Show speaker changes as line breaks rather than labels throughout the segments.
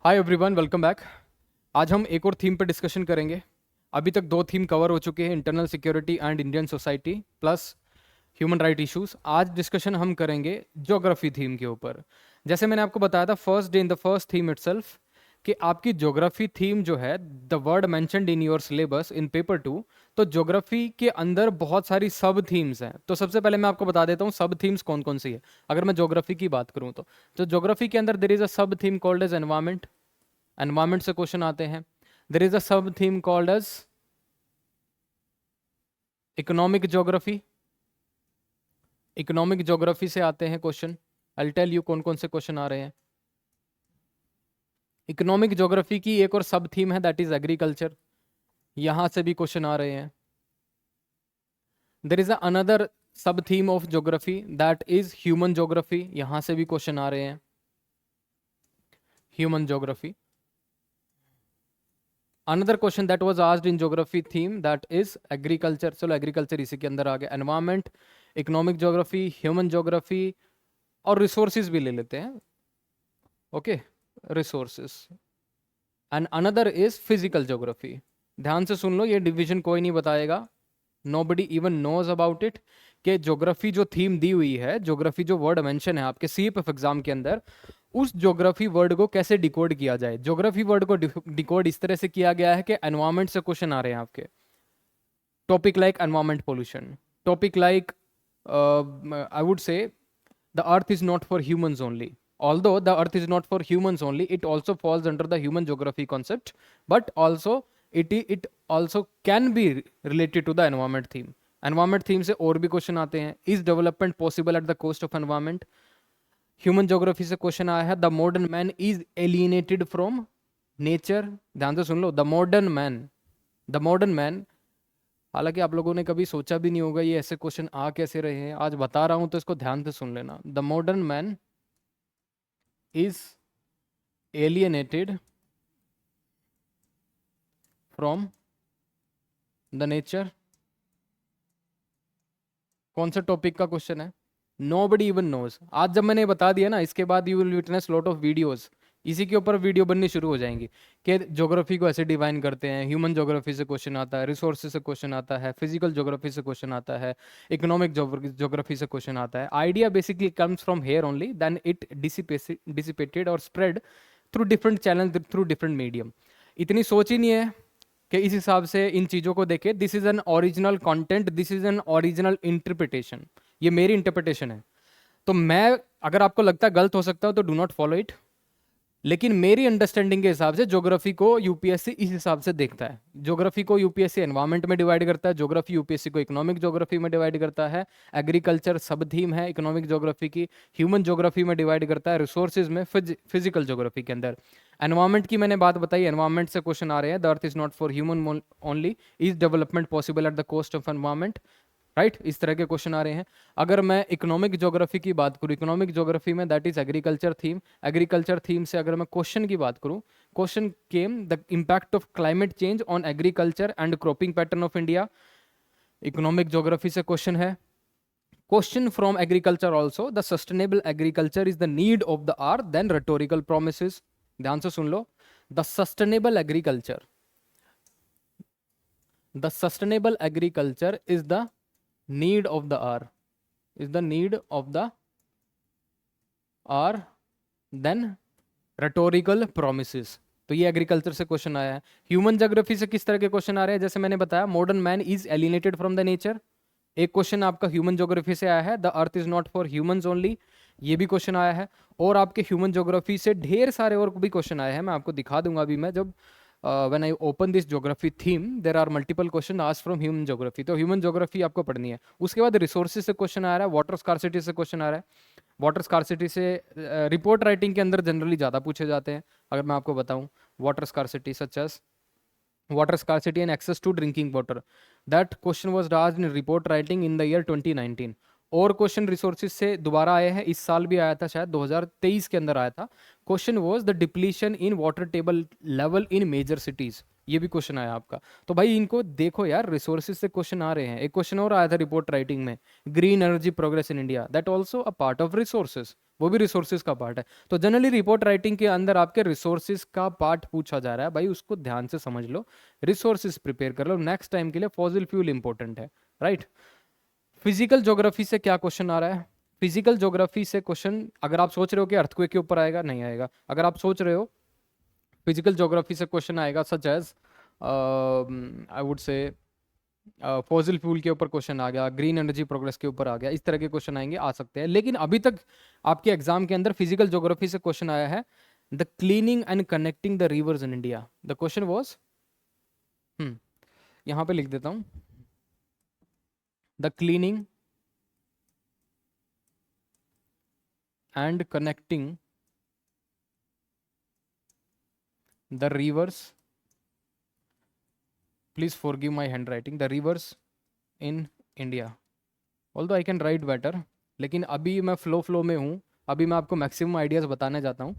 Hi everyone, welcome back. आज हम एक और थीम पर डिस्कशन करेंगे। अभी तक दो थीम कवर हो चुके हैं, internal security and Indian society plus human right issues. आज डिस्कशन हम करेंगे ज्योग्राफी थीम के ऊपर। जैसे मैंने आपको बताया था first day in the first theme itself कि आपकी ज्योग्राफी थीम जो है, the word mentioned in your syllabus in paper 2। तो ज्योग्राफी के अंदर बहुत सारी सब थीम्स हैं। तो सबसे पहले मैं आपको बता देता हूँ सब थीम्स कौन कौन सी है। अगर मैं ज्योग्राफी की बात करूँ तो ज्योग्राफी के अंदर there is a sub theme called as environment. Environment से क्वेश्चन आते हैं। There is a sub theme called as economic geography. Economic geography से आते हैं क्वेश्चन। आई टेल यू कौन कौन से क्वेश्चन आ रहे हैं। इकोनॉमिक ज्योग्राफी की एक और सब थीम है, दैट इज एग्रीकल्चर। यहां से भी क्वेश्चन आ रहे हैं। देयर इज अनदर सब theme of geography that is human geography. यहां से भी क्वेश्चन आ रहे हैं, human geography. Another question that was asked in geography theme that is agriculture. चलो एग्रीकल्चर इसी के अंदर आ गया। Environment, economic geography, human geography और रिसोर्सेज भी ले लेते हैं। Okay, resources and another is physical geography. ध्यान से सुन लो, ये डिवीजन कोई नहीं बताएगा। Nobody even knows about it कि ज्योग्राफी जो थीम दी हुई है, ज्योग्राफी जो वर्ड मेंशन है आपके सीएपीएफ एग्जाम के अंदर, उस ज्योग्राफी वर्ड को कैसे डिकोड किया जाए। ज्योग्राफी वर्ड को डिकोड इस तरह से किया गया है कि एनवायरमेंट से क्वेश्चन आ रहे हैं आपके। Topic like environment pollution, topic like I would से the earth is not for humans only. Although the earth is not for humans only, it also falls under the human geography concept, but also it also can be related to the environment theme. Environment theme से और भी question आते हैं। Is development possible at the cost of environment? Human geography से question आया है, the modern man is alienated from nature. ध्यान से सुन लो, द मॉडर्न मैन। हालांकि आप लोगों ने कभी सोचा भी नहीं होगा ये ऐसे क्वेश्चन आ कैसे रहे हैं, आज बता रहा हूं तो इसको ध्यान से सुन लेना। The modern man is alienated from the nature. कौन सा टॉपिक का क्वेश्चन है? Nobody even knows. आज जब मैंने बता दिया ना, इसके बाद you will witness lot of videos. इसी के ऊपर वीडियो बननी शुरू हो जाएंगी कि ज्योग्राफी को ऐसे डिवाइन करते हैं। ह्यूमन ज्योग्राफी से क्वेश्चन आता है, रिसोर्सेज से क्वेश्चन आता है, फिजिकल ज्योग्राफी से क्वेश्चन आता है, इकोनॉमिक ज्योग्राफी से क्वेश्चन आता है। Idea basically comes from here only, then it dissipated और spread through different channel, through different medium. इतनी सोच ही नहीं है कि इस हिसाब से इन चीज़ों को देखे। This is an original content, this is an original interpretation. ये मेरी इंटरप्रिटेशन है। तो मैं, अगर आपको लगता है गलत हो सकता है तो डू नॉट फॉलो इट। लेकिन मेरी अंडरस्टैंडिंग के हिसाब से ज्योग्राफी को यूपीएससी इस हिसाब से देखता है। ज्योग्राफी को यूपीएससी एनवायरमेंट में डिवाइड करता है, ज्योग्राफी यूपीएससी को इकोनॉमिक ज्योग्राफी में डिवाइड करता है। एग्रीकल्चर सब थीम है इकोनॉमिक ज्योग्राफी की। ह्यूमन ज्योग्राफी में डिवाइड करता है, रिसोर्सेज में, फिजिकल ज्योग्राफी के अंदर। एनवायरमेंट की मैंने बात बताई, एनवायरमेंट से क्वेश्चन आ रहे हैं। The earth is not for human only, is development possible at the cost of environment, right. इस तरह के क्वेश्चन आ रहे हैं। अगर मैं इकोनॉमिक ज्योग्राफी की बात करूं, इकोनॉमिक ज्योग्राफी में that is agriculture theme. Agriculture theme से अगर मैं क्वेश्चन की बात करूं, question came the impact of climate change on agriculture and cropping pattern of India. Economic geography से क्वेश्चन है। Question from agriculture also, the sustainable agriculture is the need of the hour, then rhetorical promises. ध्यान से सुन लो, the sustainable agriculture, the sustainable agriculture is the need of the hour, is the need of the hour, then rhetorical promises। तो ये agriculture से question आया है। Human geography से किस तरह के क्वेश्चन आ रहे हैं? जैसे मैंने बताया, modern man is alienated from the nature. एक क्वेश्चन आपका ह्यूमन ज्योग्राफी से आया है, the earth is not for humans only, ये भी क्वेश्चन आया है। और आपके ह्यूमन ज्योग्राफी से ढेर सारे और भी क्वेश्चन आए हैं, मैं आपको दिखा दूंगा अभी। मैं जब when I open this geography theme, there are multiple questions asked from human geography। तो ह्यूमन ज्योग्राफी आपको पढ़नी है। उसके बाद रिसोर्सेज से क्वेश्चन आ रहा है, वाटर स्कार्सिटी से क्वेश्चन आ रहा है। वाटर स्कार्सिटी से रिपोर्ट राइटिंग के अंदर जनरली ज़्यादा पूछे जाते हैं। अगर मैं आपको बताऊं, water scarcity such as water scarcity and access to drinking water, that question was asked in report writing in the year 2019। और क्वेश्चन रिसोर्सेज से दोबारा आए हैं, इस साल भी आया था, शायद 2023 के अंदर आया था। Question was the depletion in water table level in major cities, ये भी क्वेश्चन आया आपका। तो भाई इनको देखो यार, रिसोर्सेज से क्वेश्चन आ रहे हैं। एक क्वेश्चन और आया था रिपोर्ट राइटिंग में, green energy progress in India, that also a part of resources. वो भी रिसोर्सेज का पार्ट है। तो जनरली रिपोर्ट राइटिंग के अंदर आपके रिसोर्सेज का पार्ट पूछा जा रहा है, भाई उसको ध्यान से समझ लो, रिसोर्सेज प्रिपेयर कर लो, नेक्स्ट टाइम के लिए फॉसिल फ्यूल इंपॉर्टेंट है, राइट। फिजिकल ज्योग्राफी से क्या क्वेश्चन आ रहा है? फिजिकल ज्योग्राफी से क्वेश्चन, अगर आप सोच रहे हो कि अर्थक्वेक के ऊपर आएगा, नहीं आएगा। अगर आप सोच रहे हो फिजिकल ज्योग्राफी से क्वेश्चन आएगा such as I would say fossil fuel के ऊपर क्वेश्चन आ गया, ग्रीन एनर्जी प्रोग्रेस के ऊपर आ गया, इस तरह के क्वेश्चन आएंगे, आ सकते हैं। लेकिन अभी तक आपके एग्जाम के अंदर फिजिकल ज्योग्राफी से क्वेश्चन आया है the cleaning and connecting the rivers in India. The question was, यहाँ पे लिख देता हूँ, the cleaning and connecting the reverse, please forgive my handwriting, the rivers in India, although I can write better, लेकिन अभी मैं फ्लो में हूँ, अभी मैं आपको मैक्सिमम आइडियाज़ बताने जाता हूँ,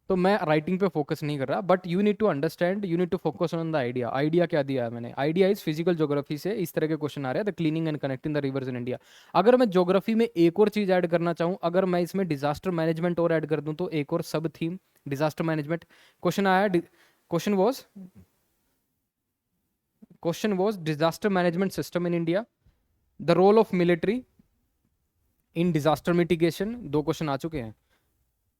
तो मैं राइटिंग पे फोकस नहीं कर रहा, but you need to understand, you need to focus on the idea. Idea क्या दिया है मैंने? आइडिया इज फिजिकल ज्योग्राफी से इस तरह के क्वेश्चन आ रहे हैं, the cleaning and connecting the rivers in India. अगर मैं ज्योग्राफी में एक और चीज़ ऐड करना चाहूँ, अगर मैं इसमें डिजास्टर मैनेजमेंट और ऐड कर दूँ, तो एक और sub theme disaster management. Question आया, question was disaster management system in India, the role of military in disaster mitigation, दो क्वेश्चन आ चुके हैं।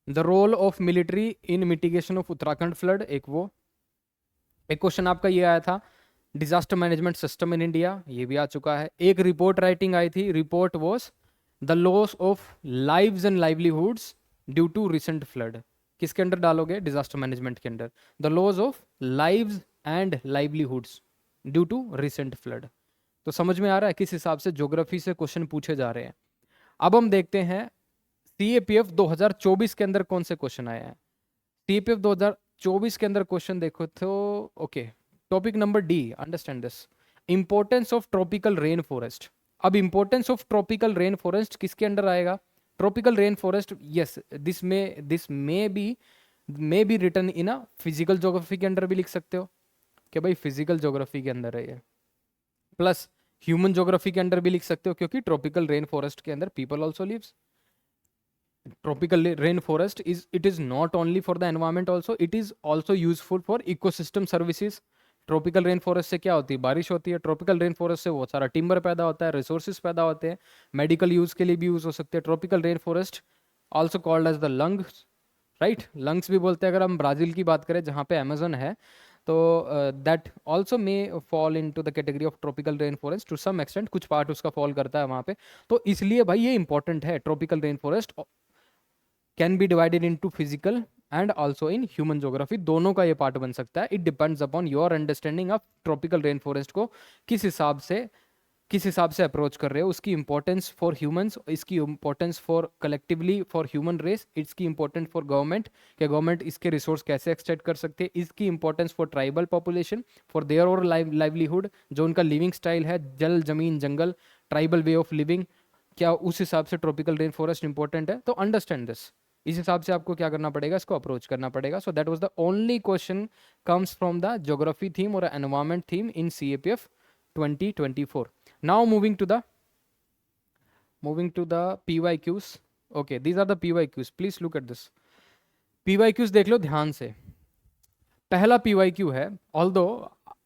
The role of military in mitigation of Uttarakhand flood, एक वो। एक क्वेश्चन आपका ये आया था disaster management system in India, ये भी आ चुका है। एक रिपोर्ट राइटिंग आई थी, report was the loss of lives and livelihoods due to recent flood, किसके अंडर डालोगे? डिजास्टर मैनेजमेंट के अंदर। The loss of lives and livelihoods due to recent flood. तो समझ में आ रहा है किस हिसाब से ज्योग्राफी से क्वेश्चन पूछे जा रहे हैं। अब हम देखते हैं सीएपीएफ 2024 के अंदर कौन से क्वेश्चन आए हैं। सीएपीएफ 2024 के अंदर क्वेश्चन देखो तो okay, topic number D, understand this, importance of tropical rain forest. अब importance of tropical rain forest किसके अंडर आएगा? Tropical rain forest, yes, this may be written in a physical geography के अंदर भी लिख सकते हो कि भाई फिजिकल ज्योग्राफी के अंदर है ये, प्लस ह्यूमन ज्योग्राफी के अंदर भी लिख सकते हो, क्योंकि ट्रॉपिकल रेन फॉरेस्ट के अंदर people also lives. Tropical rain forest is not only for the environment also, it is also useful for ecosystem services. Tropical rain forest से क्या होती है? बारिश होती है। ट्रॉपिकल रेन फॉरेस्ट से बहुत सारा टिम्बर पैदा होता है, रिसोर्सेज पैदा होते हैं, मेडिकल यूज के लिए भी यूज हो सकते हैं। Tropical rain forest also called as the lungs, right, lungs भी बोलते हैं। अगर हम ब्राजील की बात करें जहाँ पे अमेजन है, तो that also may fall in to the category of tropical rain forest to some extent, कुछ पार्ट उसका फॉल करता है वहाँ पे। तो इसलिए भाई ये इंपॉर्टेंट है, tropical rain forest can be divided into physical and also in human geography, दोनों का ये पार्ट बन सकता है। It depends upon your understanding of tropical rain forest को किस हिसाब से अप्रोच कर रहे हो, उसकी इंपॉर्टेंस फॉर ह्यूमंस, इसकी importance for collectively for human race, इसकी इंपॉर्टेंस फॉर गवर्नमेंट, कि गवर्नमेंट इसके रिसोर्स कैसे एक्सट्रैक्ट कर सकते हैं, इसकी importance for tribal population for their और लाइवलीहुड, जो उनका लिविंग स्टाइल है, जल जमीन जंगल, ट्राइबल वे ऑफ लिविंग, क्या उस हिसाब से ट्रॉपिकल रेन फॉरेस्ट इंपॉर्टेंट है। तो अंडरस्टैंड दिस, इस हिसाब से आपको क्या करना पड़ेगा, इसको अप्रोच करना पड़ेगा। So that was the only question comes from the geography theme और environment theme in CAPF 2024. Now moving to the PYQs. Okay, these are the PYQs. Please look at this. PYQs देख लो ध्यान से। पहला PYQ है, although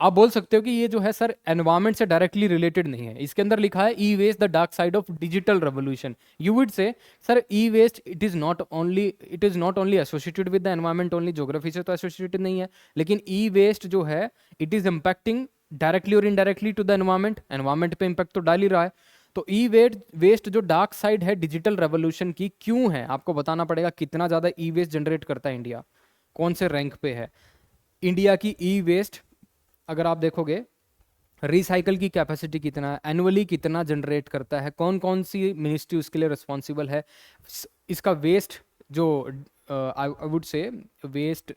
आप बोल सकते हो कि ये जो है सर एनवायरमेंट से डायरेक्टली रिलेटेड नहीं है, इसके अंदर लिखा है E waste the dark side of digital revolution. You would say sir E waste it is not only associated with the environment only, geography से तो एसोसिएटेड नहीं है, लेकिन ई वेस्ट जो है इट इज इम्पैक्टिंग डायरेक्टली और इनडायरेक्टली टू द एनवायरमेंट पे impact तो डाल ही रहा है। तो ई वेस्ट जो डार्क साइड है डिजिटल रेवोल्यूशन की, क्यों है आपको बताना पड़ेगा। कितना ज़्यादा ई वेस्ट जनरेट करता है इंडिया, कौन से रैंक पे है इंडिया की ई वेस्ट, अगर आप देखोगे रिसाइकल की कैपेसिटी कितना है, एनुअली कितना जनरेट करता है, कौन कौन सी मिनिस्ट्री उसके लिए रिस्पॉन्सिबल है, इसका वेस्ट जो I would say waste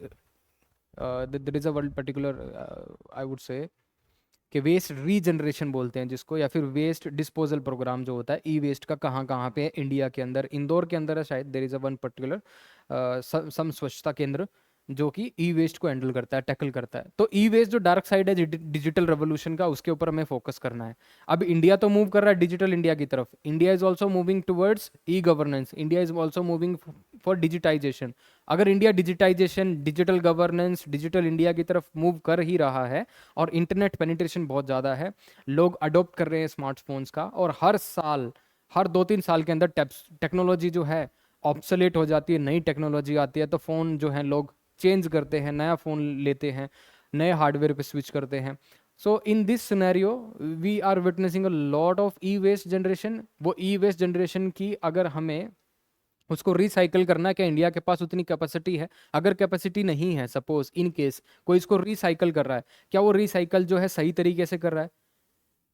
there is a word particular I would say कि वेस्ट रीजनरेशन बोलते हैं जिसको, या फिर वेस्ट डिस्पोजल प्रोग्राम जो होता है ई वेस्ट का, कहाँ कहाँ पे है इंडिया के अंदर। इंदौर के अंदर है शायद, there is a one particular some स्वच्छता केंद्र जो कि ई वेस्ट को हैंडल करता है, टैकल करता है। तो ई वेस्ट जो डार्क साइड है डिजिटल रेवोल्यूशन का, उसके ऊपर हमें फोकस करना है। अब इंडिया तो मूव कर रहा है डिजिटल इंडिया की तरफ, India is also moving towards E governance, India is also moving for digitization. अगर India digitization, digital governance, digital India की तरफ मूव कर ही रहा है, और इंटरनेट पेनिट्रेशन बहुत ज़्यादा है, लोग अडोप्ट कर रहे हैं स्मार्टफोन्स का, और हर साल, हर 2-3 साल के अंदर टेक्नोलॉजी जो है ऑब्सोलेट हो जाती है, नई टेक्नोलॉजी आती है, तो फ़ोन जो है लोग चेंज करते हैं, नया फ़ोन लेते हैं, नए हार्डवेयर पे स्विच करते हैं। So in this scenario we are witnessing a lot of E waste generation. वो ई वेस्ट जनरेशन की अगर हमें उसको रिसाइकल करना है, क्या इंडिया के पास उतनी कैपेसिटी है? अगर कैपेसिटी नहीं है, सपोज इन केस कोई इसको रिसाइकल कर रहा है, क्या वो रिसाइकल जो है सही तरीके से कर रहा है?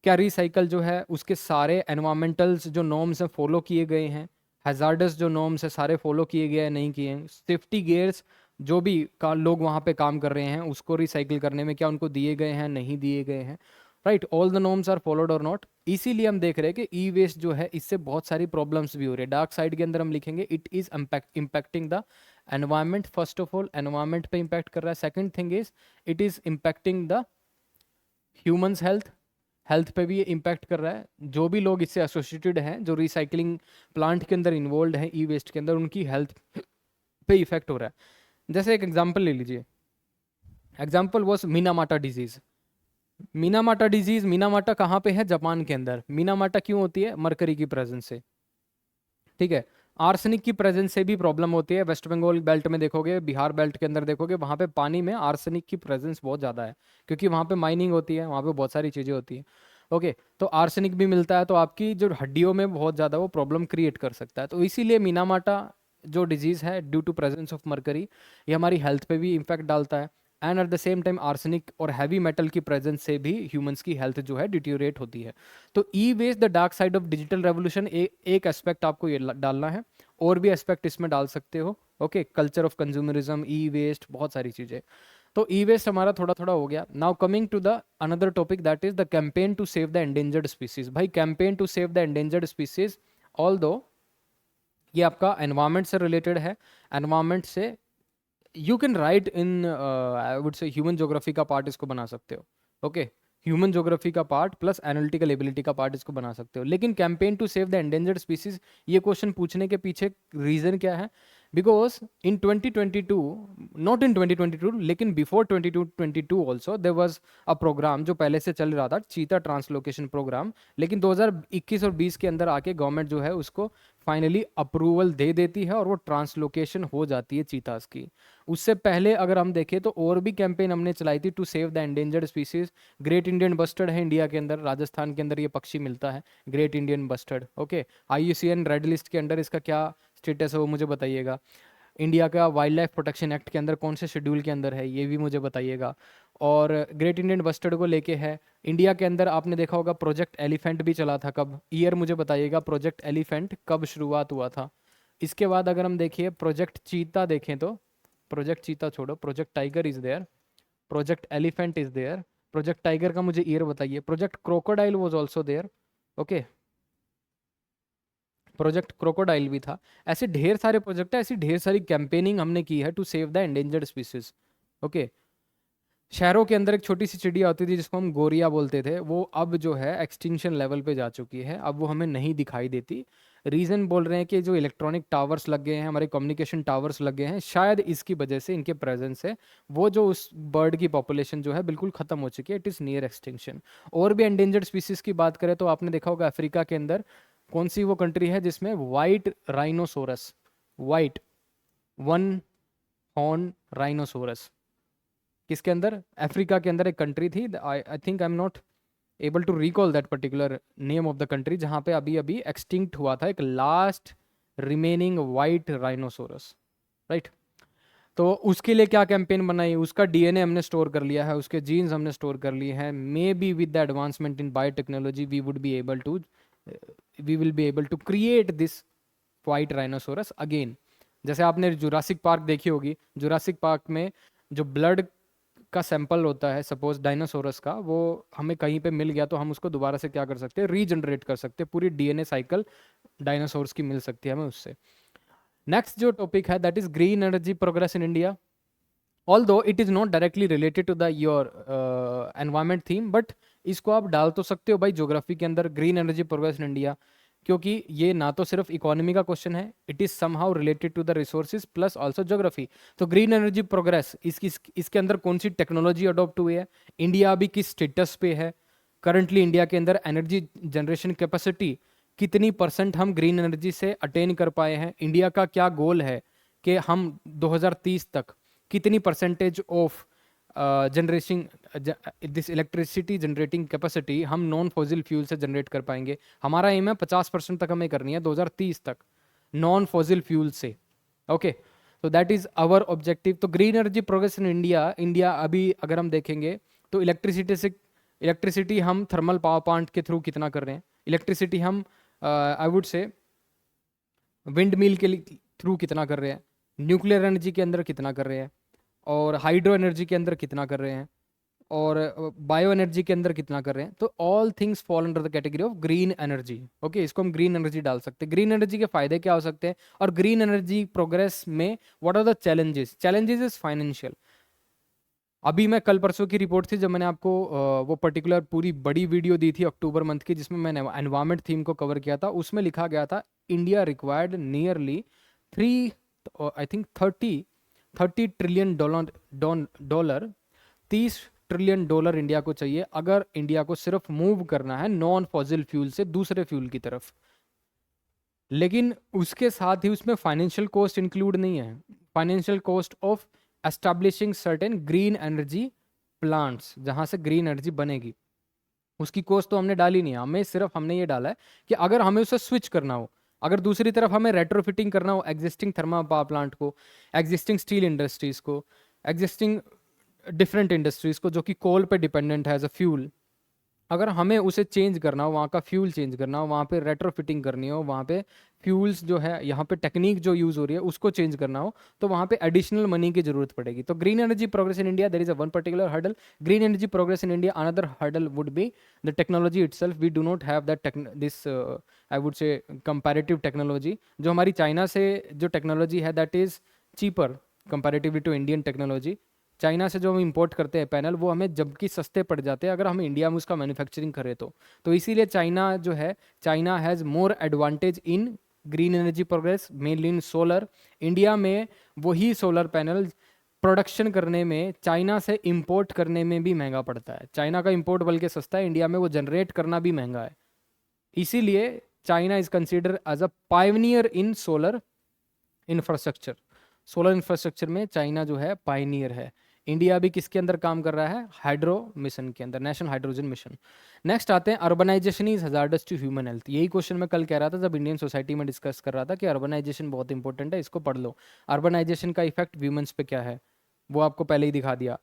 क्या रिसाइकल जो है उसके सारे एनवायरमेंटल्स जो नॉर्म्स हैं फॉलो किए गए हैं? हैजार्डस जो नॉर्म्स है सारे फॉलो किए गए हैं, नहीं किए हैं? सेफ्टी गियर्स जो भी लोग वहाँ पे काम कर रहे हैं उसको रिसाइकिल करने में, क्या उनको दिए गए हैं, नहीं दिए गए हैं? Right, all the norms are followed और नॉट। इसीलिए हम देख रहे हैं कि ई वेस्ट जो है इससे बहुत सारी प्रॉब्लम्स भी हो रही है। डार्क साइड के अंदर हम लिखेंगे it is impacting the environment. First of all environment पे इम्पैक्ट कर रहा है। Second thing is it is impacting the humans health, health पे भी ये इम्पैक्ट कर रहा है। जो भी लोग इससे एसोसिएटेड हैं, जो रिसाइकलिंग प्लांट के अंदर इन्वॉल्व हैं ई वेस्ट के अंदर, उनकी हेल्थ पे इफेक्ट हो रहा है। जैसे एक एग्जांपल ले लीजिए, example was Minamata disease. Minamata disease, Minamata कहाँ पे है? जापान के अंदर। मीनामाटा क्यों होती है? मरकरी की प्रेजेंस से। ठीक है, आर्सेनिक की प्रेजेंस से भी प्रॉब्लम होती है। वेस्ट बंगाल बेल्ट में देखोगे, बिहार बेल्ट के अंदर देखोगे, वहाँ पे पानी में आर्सेनिक की प्रेजेंस बहुत ज़्यादा है, क्योंकि वहाँ पे माइनिंग होती है, वहाँ पे बहुत सारी चीज़ें होती हैं। ओके, तो आर्सेनिक भी मिलता है, तो आपकी जो हड्डियों में बहुत ज़्यादा वो प्रॉब्लम क्रिएट कर सकता है। तो इसीलिए मीनामाटा जो डिजीज़ है due to presence of mercury, ये हमारी हेल्थ पे भी इम्पैक्ट डालता है। And at the same time arsenic और हैवी मेटल की प्रेजेंस से भी ह्यूमंस की हेल्थ जो है डिट्यूरेट होती है। तो E waste the dark side of digital revolution, एक एस्पेक्ट आपको ये डालना है, और भी एस्पेक्ट इसमें डाल सकते हो। Okay, culture of consumerism, e waste, बहुत सारी चीज़ें। तो ई वेस्ट हमारा थोड़ा थोड़ा हो गया। Now coming to the another topic, that is the campaign to save the endangered species. भाई campaign to save the endangered species, although ये आपका एनवायरमेंट से रिलेटेड है। एनवायरमेंट से you can write in, I would say human geography का part इसको बना सकते हो। ओके, ह्यूमन ज्योग्राफी का पार्ट प्लस एनालिटिकल एबिलिटी का पार्ट इसको बना सकते हो। लेकिन campaign to save the endangered species, ये क्वेश्चन पूछने के पीछे रीजन क्या है? बिकॉज इन 2022, नॉट इन 2022 लेकिन before 2022 also there was a program जो पहले से चल रहा था, चीता ट्रांसलोकेशन प्रोग्राम। लेकिन 2021 और 20 के अंदर आके गवर्नमेंट जो है उसको फाइनली अप्रूवल दे देती है, और वो ट्रांसलोकेशन हो जाती है चीतास की। उससे पहले अगर हम देखें तो और भी कैंपेन हमने चलाई थी to save the endangered species. Great Indian bustard है इंडिया के अंदर, राजस्थान के अंदर ये पक्षी मिलता है, great Indian bustard. Okay, IUCN red list के अंदर इसका क्या स्टेटस है वो मुझे बताइएगा। इंडिया का वाइल्ड लाइफ प्रोटेक्शन एक्ट के अंदर कौन से शेड्यूल के अंदर है ये भी मुझे बताइएगा। और ग्रेट इंडियन बस्टर्ड को लेके है इंडिया के अंदर, आपने देखा होगा प्रोजेक्ट एलिफेंट भी चला था, कब? ईयर मुझे बताइएगा, प्रोजेक्ट एलिफेंट कब शुरुआत हुआ था? इसके बाद अगर हम देखिए प्रोजेक्ट चीता देखें तो, प्रोजेक्ट चीता छोड़ो, project tiger is there, project elephant is there. Project tiger का मुझे ईयर बताइए। Project crocodile was also there. Okay, project crocodile भी था। ऐसे ढेर सारे प्रोजेक्ट है, ऐसी ढेर सारी कैंपेनिंग हमने की है to save the endangered species. Okay, शहरों के अंदर एक छोटी सी चिड़िया होती थी जिसको हम गोरिया बोलते थे, वो अब जो है एक्सटिंक्शन लेवल पे जा चुकी है, अब वो हमें नहीं दिखाई देती। रीज़न बोल रहे हैं कि जो इलेक्ट्रॉनिक टावर्स लग गए हैं, हमारे कम्युनिकेशन टावर्स लग गए हैं, शायद इसकी वजह से, इनके प्रेजेंस से वो जो उस बर्ड की पॉपुलेशन जो है बिल्कुल ख़त्म हो चुकी है, इट इज़ नियर एक्सटिंक्शन। और भी एंडेंजर्ड स्पीसीज़ की बात करें तो आपने देखा होगा अफ्रीका के अंदर कौन सी वो कंट्री है जिसमें white rhinoceros, white one horn rhinoceros, किसके अंदर? अफ्रीका के अंदर एक कंट्री थी, I think I am not able to recall that particular name of the country, जहाँ पे अभी अभी एक्सटिंक्ट हुआ था एक last remaining white rhinoceros. Right, तो उसके लिए क्या कैंपेन बनाई? उसका DNA हमने स्टोर कर लिया है, उसके जीन्स हमने स्टोर कर लिए हैं। Maybe with the advancement in biotechnology we will be able to create this white rhinoceros again. जैसे आपने जुरासिक पार्क देखी होगी, जुरासिक पार्क में जो ब्लड का सैंपल होता है सपोज डायनासोरस का, वो हमें कहीं पे मिल गया तो हम उसको दोबारा से क्या कर सकते हैं? रीजनरेट कर सकते हैं, पूरी DNA साइकिल डायनासोर्स की मिल सकती है हमें उससे। नेक्स्ट जो टॉपिक है that is green energy progress in India. Although it is not directly related to the your environment theme, but इसको आप डाल तो सकते हो भाई ज्योग्राफी के अंदर, green energy progress in India, क्योंकि ये ना तो सिर्फ इकोनॉमी का क्वेश्चन है, it is somehow related to the resources plus also geography. तो ग्रीन एनर्जी प्रोग्रेस इसके अंदर कौन सी टेक्नोलॉजी अडॉप्ट हुई है, इंडिया अभी किस स्टेटस पे है, करंटली इंडिया के अंदर एनर्जी जनरेशन कैपेसिटी कितनी परसेंट हम ग्रीन एनर्जी से अटेन कर पाए हैं, इंडिया का क्या गोल है कि हम 2030 तक कितनी percentage of generation this electricity generating capacity हम नॉन फॉसिल फ्यूल से जनरेट कर पाएंगे। हमारा एम है 50% तक हमें करनी है 2030 तक नॉन फॉसिल फ्यूल से। ओके, तो दैट इज आवर ऑब्जेक्टिव। तो green energy progress in India, India अभी अगर हम देखेंगे तो इलेक्ट्रिसिटी हम थर्मल पावर प्लांट के थ्रू कितना कर रहे हैं, इलेक्ट्रिसिटी हम आई वुड से विंड मिल के थ्रू कितना कर रहे हैं, न्यूक्लियर एनर्जी के अंदर कितना कर रहे हैं, और हाइड्रो एनर्जी के अंदर कितना कर रहे हैं, और बायो एनर्जी के अंदर कितना कर रहे हैं। तो all things fall under the category of green energy. Okay, इसको हम ग्रीन एनर्जी डाल सकते हैं। ग्रीन एनर्जी के फायदे क्या हो सकते हैं, और ग्रीन एनर्जी प्रोग्रेस में what are the challenges. Challenges is financial. अभी मैं कल परसों की रिपोर्ट थी जब मैंने आपको वो पर्टिकुलर पूरी बड़ी वीडियो दी थी अक्टूबर मंथ की, जिसमें मैंने एनवायरमेंट थीम को कवर किया था, उसमें लिखा गया था India required nearly 30 trillion dollar 30 trillion dollar India को चाहिए अगर इंडिया को सिर्फ मूव करना है नॉन फॉसिल फ्यूल से दूसरे फ्यूल की तरफ। लेकिन उसके साथ ही उसमें फाइनेंशियल कॉस्ट इंक्लूड नहीं है, financial cost of establishing certain green energy plants, जहां से ग्रीन एनर्जी बनेगी, उसकी कॉस्ट तो हमने डाली नहीं है। हमने ये डाला है कि अगर हमें उसे स्विच करना हो, अगर दूसरी तरफ हमें रेट्रोफिटिंग करना हो एग्जिस्टिंग थर्मल पावर प्लांट को, एग्जिस्टिंग स्टील इंडस्ट्रीज को, एग्जिस्टिंग डिफरेंट इंडस्ट्रीज को जो कि कोल पे डिपेंडेंट है एज अ फ्यूल, अगर हमें उसे चेंज करना हो, वहाँ का फ्यूल चेंज करना हो, वहाँ पे रेट्रोफिटिंग करनी हो, वहाँ पे फ्यूल्स जो है, यहाँ पे टेक्निक जो यूज़ हो रही है उसको चेंज करना हो, तो वहाँ पे एडिशनल मनी की जरूरत पड़ेगी। तो green energy progress in India, there is a one particular hurdle. Green energy progress in India, another hurdle would be the technology itself. We do not have that this I would say comparative technology. जो हमारी China से जो technology है that is cheaper comparatively to Indian technology. China से जो हम import करते हैं पैनल, वो हमें जबकि सस्ते पड़ जाते हैं अगर हम इंडिया में उसका मैन्युफैक्चरिंग करें तो इसीलिए चाइना जो है, China has more advantage in green energy progress, mainly in solar. India में वही सोलर पैनल प्रोडक्शन करने में चाइना से इंपोर्ट करने में भी महंगा पड़ता है। चाइना का इंपोर्ट बल्कि सस्ता है, इंडिया में वो जनरेट करना भी महंगा है। इसीलिए China is consider as a pioneer in solar infrastructure. Solar infrastructure में चाइना जो है पायनियर है। इंडिया अभी किसके अंदर काम कर रहा है, हाइड्रो मिशन के अंदर, नेशनल हाइड्रोजन मिशन। नेक्स्ट आते हैं urbanization is hazardous to human health. यही क्वेश्चन मैं कल कह रहा था जब इंडियन सोसाइटी में डिस्कस कर रहा था कि अर्बनाइजेशन बहुत इंपॉर्टेंट है, इसको पढ़ लो। अर्बनाइजेशन का इफेक्ट ह्यूमन्स पे क्या है वो आपको पहले ही दिखा दिया।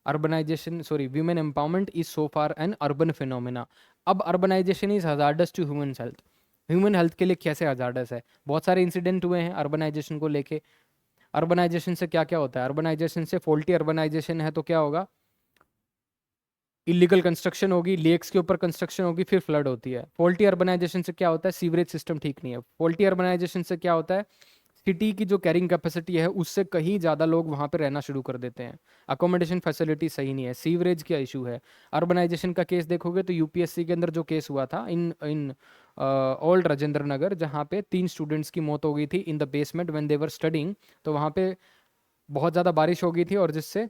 Women empowerment is so far an urban phenomena. अब urbanisation is hazardous to human health. Human health के लिए कैसे हजार्डस है, बहुत सारे इंसिडेंट हुए हैं अर्बनाइजेशन को लेके। अर्बनाइजेशन से क्या क्या होता है, अर्बनाइजेशन से फॉल्टी अर्बनाइजेशन है तो क्या होगा, इलीगल कंस्ट्रक्शन होगी, लेक्स के ऊपर कंस्ट्रक्शन होगी, फिर फ्लड होती है। फॉल्टी अर्बनाइजेशन से क्या होता है, सीवरेज सिस्टम ठीक नहीं है। फॉल्टी अर्बनाइजेशन से क्या होता है, सिटी की जो कैरिंग कैपेसिटी है उससे कहीं ज़्यादा लोग वहाँ पे रहना शुरू कर देते हैं, अकोमोडेशन फैसिलिटी सही नहीं है, सीवरेज का इशू है। अर्बनाइजेशन का केस देखोगे तो यूपीएससी के अंदर जो केस हुआ था इन इन ओल्ड राजेंद्र नगर, जहाँ पे 3 स्टूडेंट्स की मौत हो गई थी in the basement when they were studying. तो वहाँ पे बहुत ज़्यादा बारिश हो गई थी और जिससे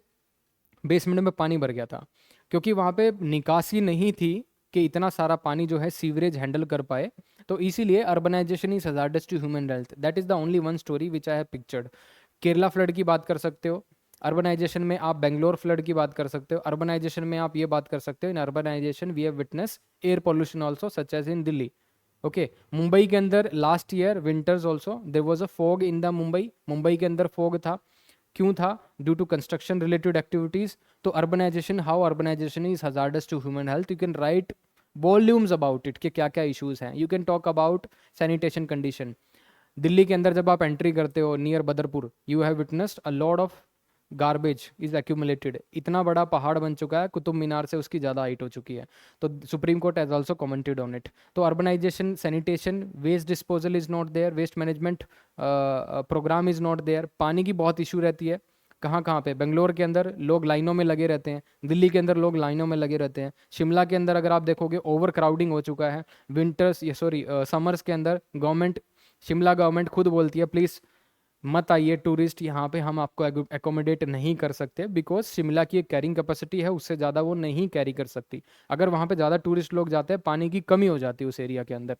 बेसमेंट में पानी भर गया था, क्योंकि वहाँ पे निकासी नहीं थी कि इतना सारा पानी जो है सीवरेज हैंडल कर पाए। तो इसीलिए urbanization is hazardous to human health. That is the only one story which I have pictured. Kerala flood की बात कर सकते हो अर्बनाइजेशन में, आप बेंगलोर फ्लड की बात कर सकते हो अर्बनाइजेशन में, आप ये बात कर सकते हो in urbanization we have witness air pollution also such as in Delhi. Okay, Mumbai के अंदर last year winters also there was a fog in the Mumbai के अंदर फॉग था। क्यों था, due to construction related activities. तो urbanization, how urbanization is hazardous to human health, you can write volumes about it कि क्या क्या इश्यूज हैं। You can talk about sanitation condition. Delhi के अंदर जब आप एंट्री करते हो near Badarpur, you have witnessed a lot of garbage is accumulated. इतना बड़ा पहाड़ बन चुका है, कुतुब मीनार से उसकी ज़्यादा हाइट हो चुकी है। तो supreme court has also commented on it. तो urbanization, sanitation, waste disposal is not there, waste management program is not there. पानी की बहुत इशू रहती है, कहाँ कहाँ पे? बेंगलोर के अंदर लोग लाइनों में लगे रहते हैं, दिल्ली के अंदर लोग लाइनों में लगे रहते हैं, शिमला के अंदर अगर आप देखोगे ओवर क्राउडिंग हो चुका है। विंटर्स, ये सॉरी समर्स के अंदर गवर्नमेंट, शिमला गवर्नमेंट खुद बोलती है प्लीज़ मत आइए टूरिस्ट यहाँ पे, हम आपको एकोमोडेट नहीं कर सकते, बिकॉज शिमला की एक कैरिंग कैपेसिटी है, उससे ज़्यादा वो नहीं कैरी कर सकती। अगर वहाँ पे ज़्यादा टूरिस्ट लोग जाते हैं, पानी की कमी हो जाती है उस एरिया के अंदर।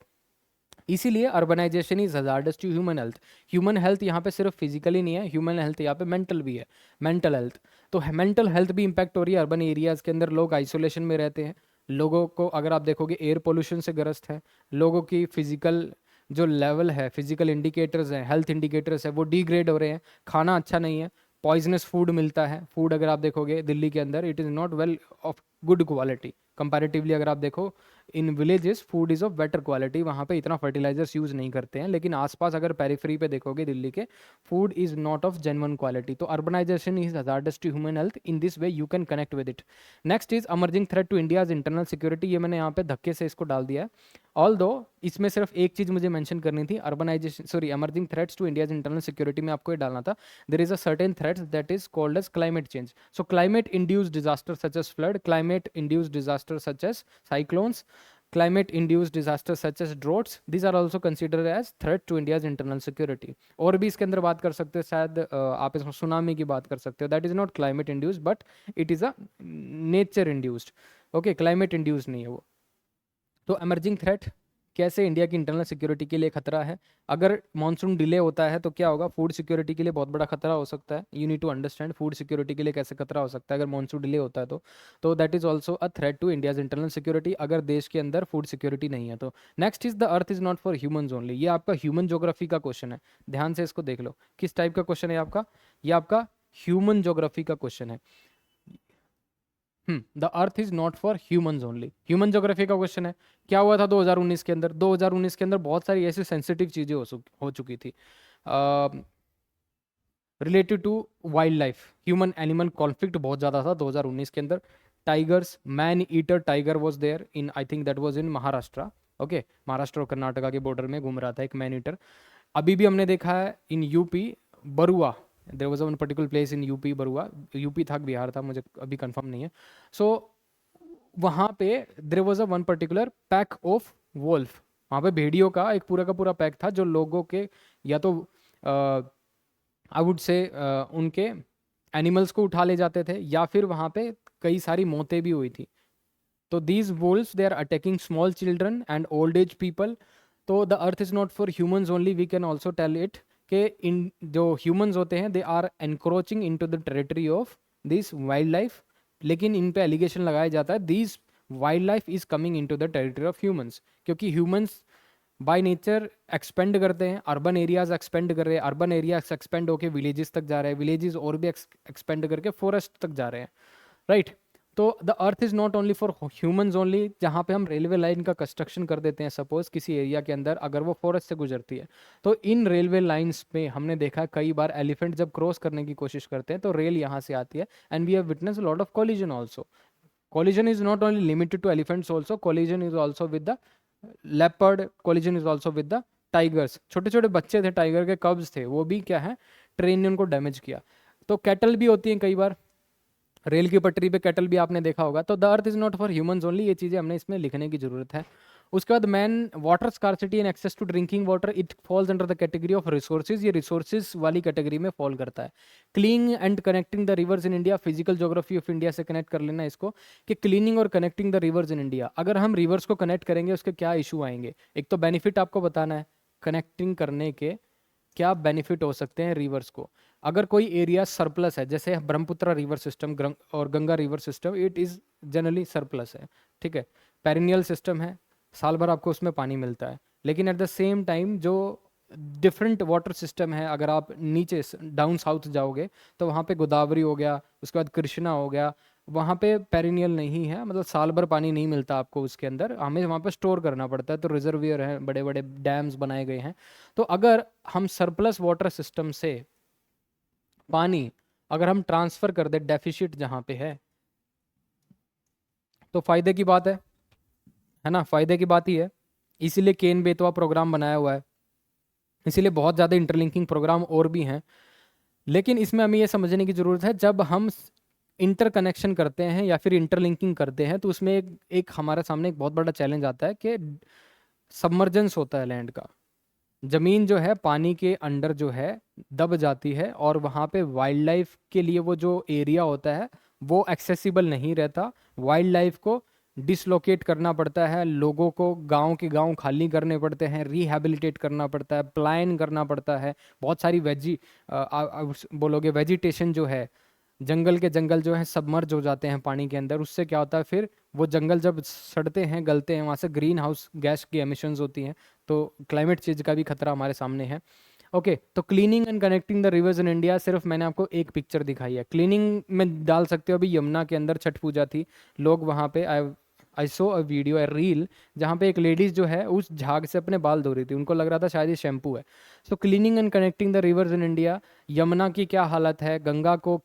इसीलिए urbanization is hazardous to human health. Human health यहाँ पे सिर्फ फिजिकली नहीं है, ह्यूमन हेल्थ यहाँ पे मेंटल भी है, मेंटल हेल्थ। तो मेंटल हेल्थ भी इंपैक्ट हो रही है। अर्बन एरियाज़ के अंदर लोग आइसोलेशन में रहते हैं, लोगों को अगर आप देखोगे एयर पोल्यूशन से ग्रस्त है, लोगों की फिजिकल जो लेवल है, फिजिकल इंडिकेटर्स हैं, हेल्थ इंडिकेटर्स है, वो डिग्रेड हो रहे हैं। खाना अच्छा नहीं है, पॉइजनस फूड मिलता है। फूड अगर आप देखोगे दिल्ली के अंदर it is not well of good quality comparatively. अगर आप देखो in villages food is of better quality, वहाँ पे इतना फर्टिलाइजर्स यूज़ नहीं करते हैं। लेकिन आसपास अगर पेरिफेरी पे देखोगे दिल्ली के, food is not of genuine quality. तो urbanization is hazardous to human health, in this way you can connect with it. Next is emerging threat to India's internal security. ये मैंने यहाँ पे धक्के से इसको डाल दिया है, ऑल दो इसमें सिर्फ एक चीज़ मुझे मेंशन करनी थी, urbanization sorry emerging threats to India's internal security में आपको ये डालना था। There is a certain threats that is called as climate change. So climate induced disaster such as flood, climate induced disaster such as cyclones, climate induced disasters such as droughts, these are also considered as threat to India's internal security। और भी इसके अंदर बात कर सकते हो, शायद आप इसमें सुनामी की बात कर सकते हो, that is not climate induced but it is a nature induced. Okay, climate induced नहीं है वो। तो एमर्जिंग थ्रेट कैसे इंडिया की इंटरनल सिक्योरिटी के लिए खतरा है। अगर मानसून डिले होता है तो क्या होगा, फूड सिक्योरिटी के लिए बहुत बड़ा खतरा हो सकता है। You need to understand food security के लिए कैसे खतरा हो सकता है अगर मानसून डिले होता है तो that is also a threat to India's internal security, अगर देश के अंदर फूड सिक्योरिटी नहीं है तो। Next is the earth is not for humans only. ये आपका ह्यूमन ज्योग्राफी का क्वेश्चन है, ध्यान से इसको देख लो। किस टाइप का क्वेश्चन है आपका, ये आपका ह्यूमन ज्योग्राफी का क्वेश्चन है। The earth is not for humans only, human geography का क्वेश्चन है। क्या हुआ था 2019 के अंदर, 2019 के अंदर बहुत सारी ऐसी सेंसिटिव चीजें हो चुकी थी related to wildlife, human animal conflict बहुत ज़्यादा था 2019 के अंदर। Tigers, man eater tiger was there in, I think that was in Maharashtra. Okay, Maharashtra और कर्नाटका के बॉर्डर में घूम रहा था एक मैन ईटर। अभी भी हमने देखा है in UP Barua, there was one particular place in UP Barua, UP था बिहार था मुझे अभी कंफर्म नहीं है। सो वहाँ पे there was a one particular pack of wolf, वहाँ पे भेड़ियों का एक पूरा का पूरा पैक था जो लोगों के या तो आई वुड से उनके एनिमल्स को उठा ले जाते थे, या फिर वहाँ पे कई सारी मौतें भी हुई थी। तो these wolves they are attacking small children and old age people. तो the earth is not for humans only, we can also tell it कि इन जो ह्यूमंस होते हैं they are encroaching in to the territory of this wild life. लेकिन इन पे allegation लगाया जाता है this wild life is coming in to the territory of humans, क्योंकि ह्यूमंस बाय नेचर एक्सपेंड करते हैं, अर्बन एरियाज एक्सपेंड कर रहे हैं, अर्बन एरियाज एक्सपेंड होकर विलेजेस तक जा रहे हैं, विलेजेस और भी एक्सपेंड करके फॉरेस्ट तक जा रहे हैं, राइट। तो the earth is not only for humans only. जहाँ पे हम रेलवे लाइन का कंस्ट्रक्शन कर देते हैं सपोज किसी एरिया के अंदर, अगर वो फॉरेस्ट से गुजरती है, तो इन रेलवे लाइंस पे हमने देखा कई बार एलिफेंट जब क्रॉस करने की कोशिश करते हैं तो रेल यहाँ से आती है, and we have witness lot of collision also. collision is not only limited to elephants also, collision is also with the leopard, collision is also with the tigers। छोटे छोटे बच्चे थे टाइगर के, कब्स थे, वो भी क्या है ट्रेन ने उनको डैमेज किया। तो कैटल भी होती हैं कई बार, रेल की पटरी पे कैटल भी आपने देखा होगा। तो the earth is not for humans only, ये चीज़ें हमने इसमें लिखने की जरूरत है। उसके बाद main water scarcity and access to drinking water, it falls under the category of resources, ये रिसोर्सेज वाली कैटेगरी में फॉल करता है। Cleaning and connecting the rivers in India, physical geography of India से कनेक्ट कर लेना इसको कि क्लीनिंग और connecting the rivers in India, अगर हम रिवर्स को कनेक्ट करेंगे उसके क्या इशू आएंगे। एक तो बेनिफिट आपको बताना है, कनेक्टिंग करने के क्या बेनिफिट हो सकते हैं रिवर्स को। अगर कोई एरिया सरप्लस है, जैसे ब्रह्मपुत्र रिवर सिस्टम और Ganga river system, it is generally surplus है, ठीक है, पेरिनियल सिस्टम है, साल भर आपको उसमें पानी मिलता है। लेकिन एट द सेम टाइम जो डिफरेंट वाटर सिस्टम है, अगर आप नीचे डाउन साउथ जाओगे तो वहाँ पे गोदावरी हो गया, उसके बाद कृष्णा हो गया, वहाँ पे पेरिनियल नहीं है, मतलब साल भर पानी नहीं मिलता आपको उसके अंदर, हमें वहाँ पे स्टोर करना पड़ता है। तो रिजर्वियर हैं, बड़े बड़े डैम्स बनाए गए हैं। तो अगर हम सरप्लस वाटर सिस्टम से पानी अगर हम ट्रांसफ़र कर दे डेफिशिट जहाँ पे है, तो फायदे की बात है ना, फायदे की बात ही है। इसीलिए केन बेतवा प्रोग्राम बनाया हुआ है, इसीलिए बहुत ज़्यादा इंटरलिंकिंग प्रोग्राम और भी हैं। लेकिन इसमें हमें ये समझने की ज़रूरत है, जब हम इंटर कनेक्शन करते हैं या फिर इंटरलिंकिंग करते हैं तो उसमें एक हमारे सामने एक बहुत बड़ा चैलेंज आता है कि सबमर्जेंस होता है लैंड का। ज़मीन जो है पानी के अंडर जो है दब जाती है, और वहाँ पे वाइल्ड लाइफ के लिए वो जो एरिया होता है वो एक्सेसिबल नहीं रहता। वाइल्ड लाइफ को डिसलोकेट करना पड़ता है, लोगों को गांव के गांव खाली करने पड़ते हैं, रिहैबिलिटेट करना पड़ता है, प्लान करना पड़ता है। बहुत सारी बोलोगे वेजिटेशन जो है, जंगल के जंगल जो है सबमर्ज हो जाते हैं पानी के अंदर। उससे क्या होता है, फिर वो जंगल जब सड़ते हैं गलते हैं, वहाँ से ग्रीन हाउस गैस की एमिशंस होती हैं, तो क्लाइमेट चेंज का भी खतरा हमारे सामने है। ओके, तो cleaning and connecting the rivers in India, सिर्फ मैंने आपको एक पिक्चर दिखाई है। क्लीनिंग में डाल सकते हो, अभी यमुना के अंदर छठ पूजा थी, लोग वहाँ पे आई सो अ वीडियो ए रील जहाँ पे एक लेडीज जो है उस झाग से अपने बाल धो रही थी, उनको लग रहा था शायद ये शैम्पू है। So cleaning and connecting the rivers in India, Yamuna की क्या हालत है, गंगा का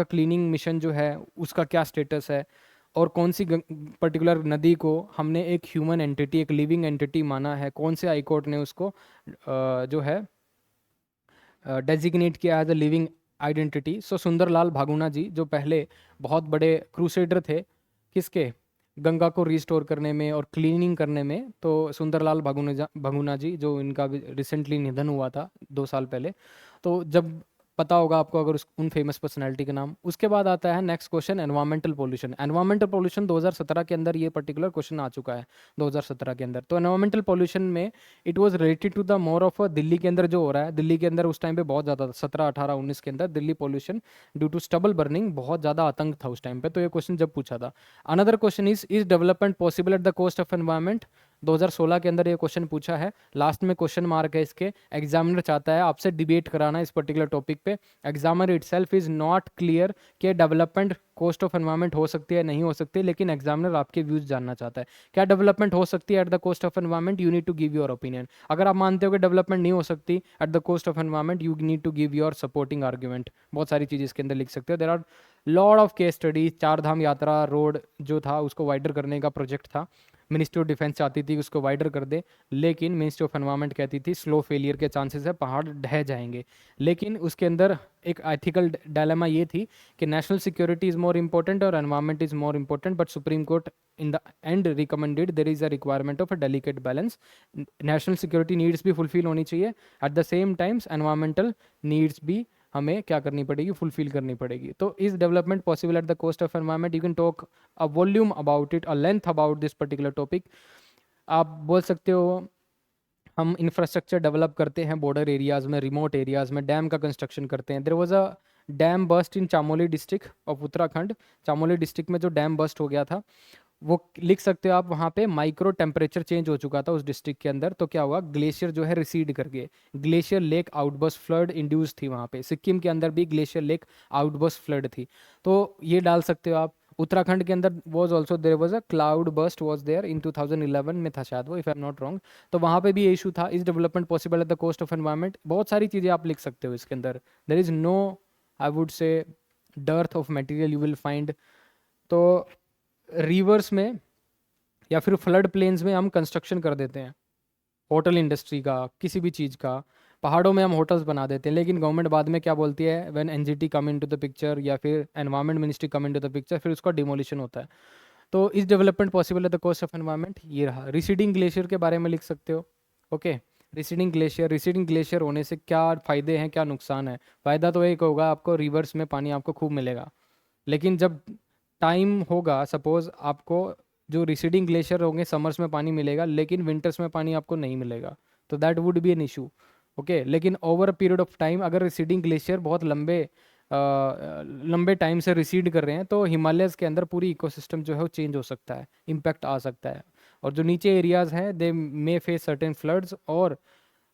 क्लीनिंग मिशन जो है उसका क्या स्टेटस है, और कौन सी पर्टिकुलर नदी को हमने एक ह्यूमन एंटिटी, एक लिविंग एंटिटी माना है, कौन से हाई कोर्ट ने उसको जो है डेजिग्नेट किया एज अ लिविंग आइडेंटिटी। सो सुंदरलाल भागुना जी जो पहले बहुत बड़े क्रूसेडर थे किसके, गंगा को रिस्टोर करने में और क्लीनिंग करने में, तो सुंदरलाल भागुना जी जो इनका रिसेंटली निधन हुआ था 2 साल पहले, तो जब पता होगा आपको अगर उन फेमस पर्सनालिटी के नाम। उसके बाद आता है next question, environmental pollution. Environmental pollution 2017 के अंदर ये पर्टिकुलर क्वेश्चन आ चुका है, 2017 के अंदर। तो एनवायरमेंटल पोल्यूशन में it was related to the more of Delhi के अंदर जो हो रहा है, दिल्ली के अंदर उस टाइम पे बहुत ज़्यादा था, 17 18 19 के अंदर Delhi pollution due to stubble burning बहुत ज़्यादा आतंक था उस टाइम पे। तो ये क्वेश्चन जब पूछा था। Another question is development possible at the cost of environment, 2016 के अंदर ये क्वेश्चन पूछा है। लास्ट में क्वेश्चन मार्क है इसके, एग्जामिनर चाहता है आपसे डिबेट कराना इस पर्टिकुलर टॉपिक पे। Examiner itself is not clear कि डेवलपमेंट कॉस्ट ऑफ एनवायरमेंट हो सकती है नहीं हो सकती, लेकिन एग्जामिनर आपके व्यूज जानना चाहता है। क्या डेवलपमेंट हो सकती है at the cost of environment, you need to give your opinion. अगर आप मानते हो कि डेवलपमेंट नहीं हो सकती at the cost of environment, you need to give your supporting argument. बहुत सारी चीज़ इसके अंदर लिख सकते हो। There are lot of case studies. Char Dham यात्रा रोड जो था उसको वाइडर करने का प्रोजेक्ट था, मिनिस्ट्री ऑफ डिफेंस चाहती थी उसको वाइडर कर दे, लेकिन मिनिस्ट्री ऑफ एनवायरमेंट कहती थी स्लो फेलियर के चांसेस है, पहाड़ ढह जाएंगे। लेकिन उसके अंदर एक एथिकल डायलेमा ये थी कि national security is more important और environment is more important, but supreme court in the end recommended there is a requirement of a delicate balance. National security needs भी फुलफिल होनी चाहिए, at the same times environmental needs भी हमें क्या करनी पड़ेगी, fulfil करनी पड़ेगी। तो is development possible at the cost of environment, you can talk a volume about it, a length about this particular topic. आप बोल सकते हो हम इंफ्रास्ट्रक्चर डेवलप करते हैं बॉर्डर एरियाज में, रिमोट एरियाज में, डैम का कंस्ट्रक्शन करते हैं। There was a dam bust in Chamoli district of Uttarakhand. Chamoli district में जो डैम बस्ट हो गया था, वो लिख सकते हो आप, वहाँ पे माइक्रो टेम्परेचर चेंज हो चुका था उस डिस्ट्रिक्ट के अंदर। तो क्या हुआ, ग्लेशियर जो है रिसीड कर गए, glacier lake outburst flood induce थी वहाँ पे। सिक्किम के अंदर भी ग्लेशियर लेक आउटबर्स्ट फ्लड थी। तो ये डाल सकते हो आप। उत्तराखंड के अंदर was also there was a cloud burst was there in 2011 में था शायद वो, if I am not wrong. तो वहाँ पे भी ये इशू था। Is development possible at the cost of environment, बहुत सारी चीज़ें आप लिख सकते हो इसके अंदर। There is no, I would say, dearth of material you will find. तो रिवर्स में या फिर फ्लड प्लेन्स में हम कंस्ट्रक्शन कर देते हैं, होटल इंडस्ट्री का, किसी भी चीज़ का। पहाड़ों में हम होटल्स बना देते हैं, लेकिन गवर्नमेंट बाद में क्या बोलती है, when NGT come into the picture या फिर environment ministry come into the picture, फिर उसका डिमोलिशन होता है। तो इस development possible at the cost of environment, ये रहा। रिसीडिंग ग्लेशियर के बारे में लिख सकते हो। ओके, रिसीडिंग ग्लेशियर होने से क्या फ़ायदे हैं, क्या नुकसान है। फ़ायदा तो एक होगा, आपको रिवर्स में पानी आपको खूब मिलेगा। लेकिन जब टाइम होगा, सपोज आपको जो रिसीडिंग ग्लेशियर होंगे समर्स में पानी मिलेगा, लेकिन विंटर्स में पानी आपको नहीं मिलेगा, तो that would be an issue. Okay, लेकिन over a period of time अगर रिसीडिंग ग्लेशियर बहुत लंबे टाइम से रिसीड कर रहे हैं, तो हिमालयस के अंदर पूरी इकोसिस्टम जो है वो चेंज हो सकता है, इम्पैक्ट आ सकता है। और जो नीचे एरियाज हैं दे मे फेस सर्टेन फ्लड्स, और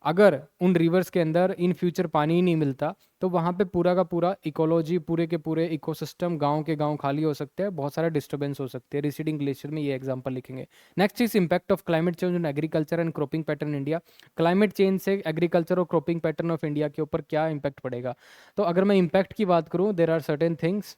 अगर उन रिवर्स के अंदर इन फ्यूचर पानी ही नहीं मिलता, तो वहाँ पे पूरा का पूरा इकोलॉजी, पूरे के पूरे इकोसिस्टम, गांव के गांव खाली हो सकते हैं, बहुत सारा डिस्टर्बेंस हो सकते हैं। रिसीडिंग ग्लेशियर में ये एग्जांपल लिखेंगे। Next is impact of climate change on agriculture and cropping pattern India. Climate change से एग्रीकल्चर और क्रॉपिंग पैटर्न ऑफ इंडिया के ऊपर क्या इम्पैक्ट पड़ेगा। तो अगर मैं इम्पैक्ट की बात करूँ, देर आर सर्टेन थिंग्स।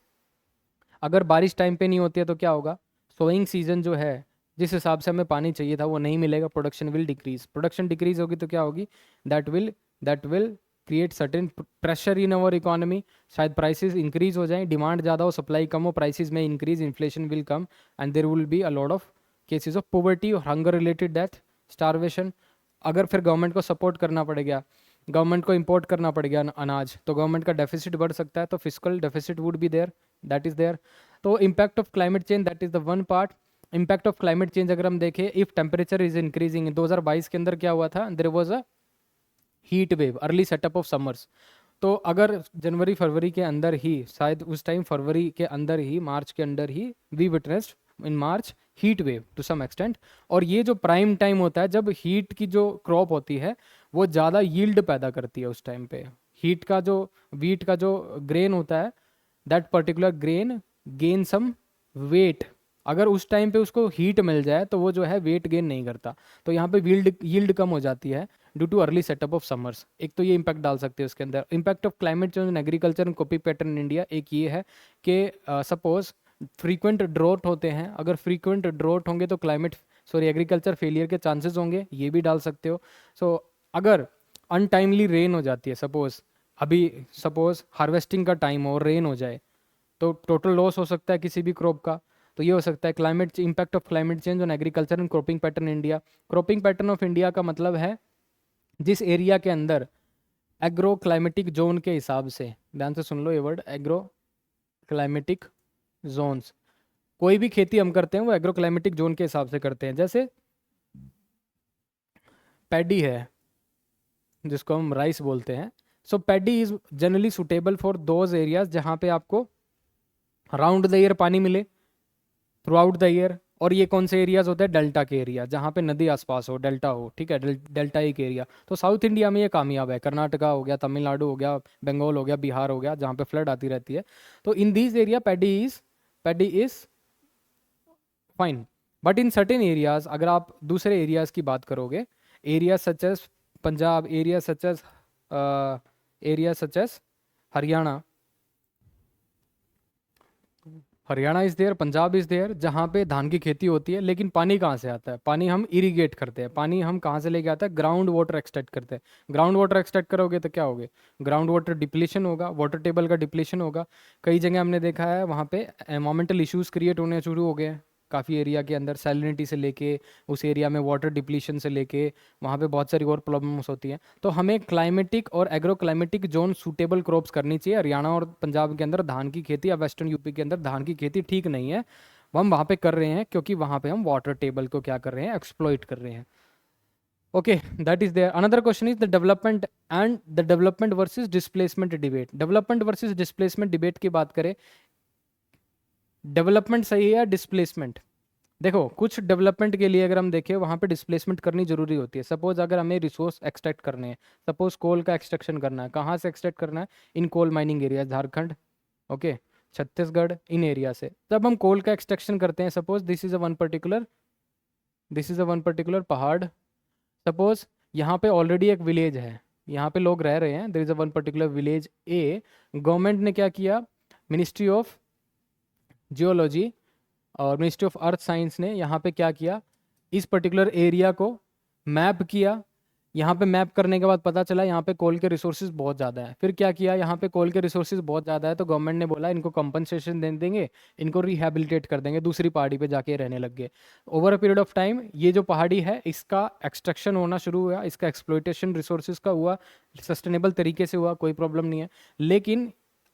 अगर बारिश टाइम पे नहीं होती है तो क्या होगा, सोइंग सीजन जो है, जिस हिसाब से हमें पानी चाहिए था वो नहीं मिलेगा, production will decrease. Production decrease होगी तो क्या होगी, that will create certain pressure in our economy, शायद प्राइसेस इंक्रीज हो जाएं, डिमांड ज़्यादा हो सप्लाई कम हो, प्राइसेस में increase, inflation will come and there will be a lot of cases of poverty, hunger related death, starvation. अगर फिर government को सपोर्ट करना पड़ेगा, गवर्नमेंट को इंपोर्ट करना पड़ेगा अनाज, तो गवर्नमेंट का डेफिसिट बढ़ सकता है, तो physical deficit would be there, that is there. तो impact of climate change, that is the one part. Impact of climate change अगर हम देखें, इफ टेम्परेचर इज इंक्रीजिंग, 2022 के अंदर क्या हुआ था, there was a heat wave, early setup of summers. तो अगर जनवरी फरवरी के अंदर ही, शायद उस टाइम फरवरी के अंदर ही, मार्च के अंदर ही, we witnessed in March heat wave to some extent. और ये जो प्राइम टाइम होता है जब हीट की जो क्रॉप होती है वो ज़्यादा यील्ड पैदा करती है, उस टाइम पे हीट का जो, वीट का जो ग्रेन होता है, that particular grain gain some weight. अगर उस टाइम पे उसको हीट मिल जाए तो वो जो है वेट गेन नहीं करता, तो यहाँ पे यील्ड कम हो जाती है due too early setup of summers. एक तो ये इम्पैक्ट डाल सकते हैं उसके अंदर। Impact of climate change in agriculture and copy pattern in India, एक ये है कि सपोज फ्रीक्वेंट ड्रॉट होते हैं, अगर फ्रीक्वेंट ड्रॉट होंगे तो एग्रीकल्चर फेलियर के चांसेस होंगे, ये भी डाल सकते हो। सो अगर अनटाइमली रेन हो जाती है, सपोज हार्वेस्टिंग का टाइम हो और रेन हो जाए, तो टोटल लॉस हो सकता है किसी भी क्रॉप का। तो ये हो सकता है climate impact of climate change on agriculture and cropping pattern India. Cropping pattern of India का मतलब है जिस एरिया के अंदर एग्रो क्लाइमेटिक जोन के हिसाब से, ध्यान से सुन लो ये वर्ड, एग्रो क्लाइमेटिक जोन्स, कोई भी खेती हम करते हैं वो एग्रो क्लाइमेटिक जोन के हिसाब से करते हैं। जैसे पैडी है जिसको हम राइस बोलते हैं, so paddy is generally suitable for those areas जहाँ पे आपको राउंड द ईयर पानी मिले, थ्रू आउट द ईयर। और ये कौन से एरियाज होते हैं, डेल्टा के एरिया, जहाँ पे नदी आसपास हो, डेल्टा हो, ठीक है, डेल्टा एक एरिया। तो साउथ इंडिया में ये कामयाब है, कर्नाटका हो गया, तमिलनाडु हो गया, बंगाल हो गया, बिहार हो गया, जहाँ पे फ्लड आती रहती है। तो in these area paddy is fine. But in certain areas, अगर आप दूसरे एरियाज की बात करोगे, areas such as Punjab, area such as Haryana, Haryana is there, Punjab is there, जहाँ पे धान की खेती होती है। लेकिन पानी कहाँ से आता है, पानी हम इरिगेट करते हैं, पानी हम कहाँ से लेके आते हैं, ग्राउंड वाटर एक्सट्रैक्ट करते हैं। ग्राउंड वाटर एक्सट्रैक्ट करोगे तो क्या होगे, ग्राउंड वाटर डिप्लीशन होगा, वाटर टेबल का डिप्लीशन होगा। कई जगह हमने देखा है वहाँ पे एनवायरमेंटल इश्यूज क्रिएट होने शुरू हो गए हैं, काफ़ी एरिया के अंदर सैलिनिटी से लेके, उस एरिया में वाटर डिप्लीशन से लेके, वहाँ पे बहुत सारी और प्रॉब्लम्स होती हैं। तो हमें क्लाइमेटिक और agro climatic zone suitable crops करनी चाहिए। हरियाणा और पंजाब के अंदर धान की खेती, या वेस्टर्न यूपी के अंदर धान की खेती ठीक नहीं है, वो हम वहाँ पे कर रहे हैं क्योंकि वहाँ पे हम वाटर टेबल को क्या कर रहे हैं, एक्सप्लॉइट कर रहे हैं। Okay, that is there. Another question is the development versus displacement debate. Development versus displacement debate की बात करें, डेवलपमेंट सही है या डिस्प्लेसमेंट? देखो, कुछ डेवलपमेंट के लिए अगर हम देखें वहाँ पे डिस्प्लेसमेंट करनी जरूरी होती है। सपोज अगर हमें रिसोर्स एक्सट्रैक्ट करने हैं, सपोज कोल का एक्सट्रैक्शन करना है, कहाँ से एक्सट्रैक्ट करना है, in coal mining area, Jharkhand, okay, Chhattisgarh, इन एरिया से। तब हम कोल का एक्सट्रैक्शन करते हैं, suppose this is a one particular पहाड़, सपोज यहाँ पे ऑलरेडी एक विलेज है, यहाँ पे लोग रह रहे हैं, there is a one particular village A. Government ने क्या किया, मिनिस्ट्री ऑफ जियोलॉजी और मिनिस्ट्री ऑफ अर्थ साइंस ने यहाँ पे क्या किया, इस पर्टिकुलर एरिया को मैप किया। यहाँ पे मैप करने के बाद पता चला यहाँ पे कोल के रिसोर्सेज बहुत ज़्यादा है। फिर क्या किया, यहाँ पे कोल के रिसोर्सेज बहुत ज़्यादा है तो गवर्नमेंट ने बोला इनको कंपनसेशन दे देंगे, इनको रिहेबिलिटेट कर देंगे, दूसरी पहाड़ी पे जाके रहने लग गए। Over a period of time ये जो पहाड़ी है इसका एक्सट्रैक्शन होना शुरू हुआ, इसका एक्सप्लॉयटेशन रिसोर्सेज का हुआ, सस्टेनेबल तरीके से हुआ, कोई प्रॉब्लम नहीं है। लेकिन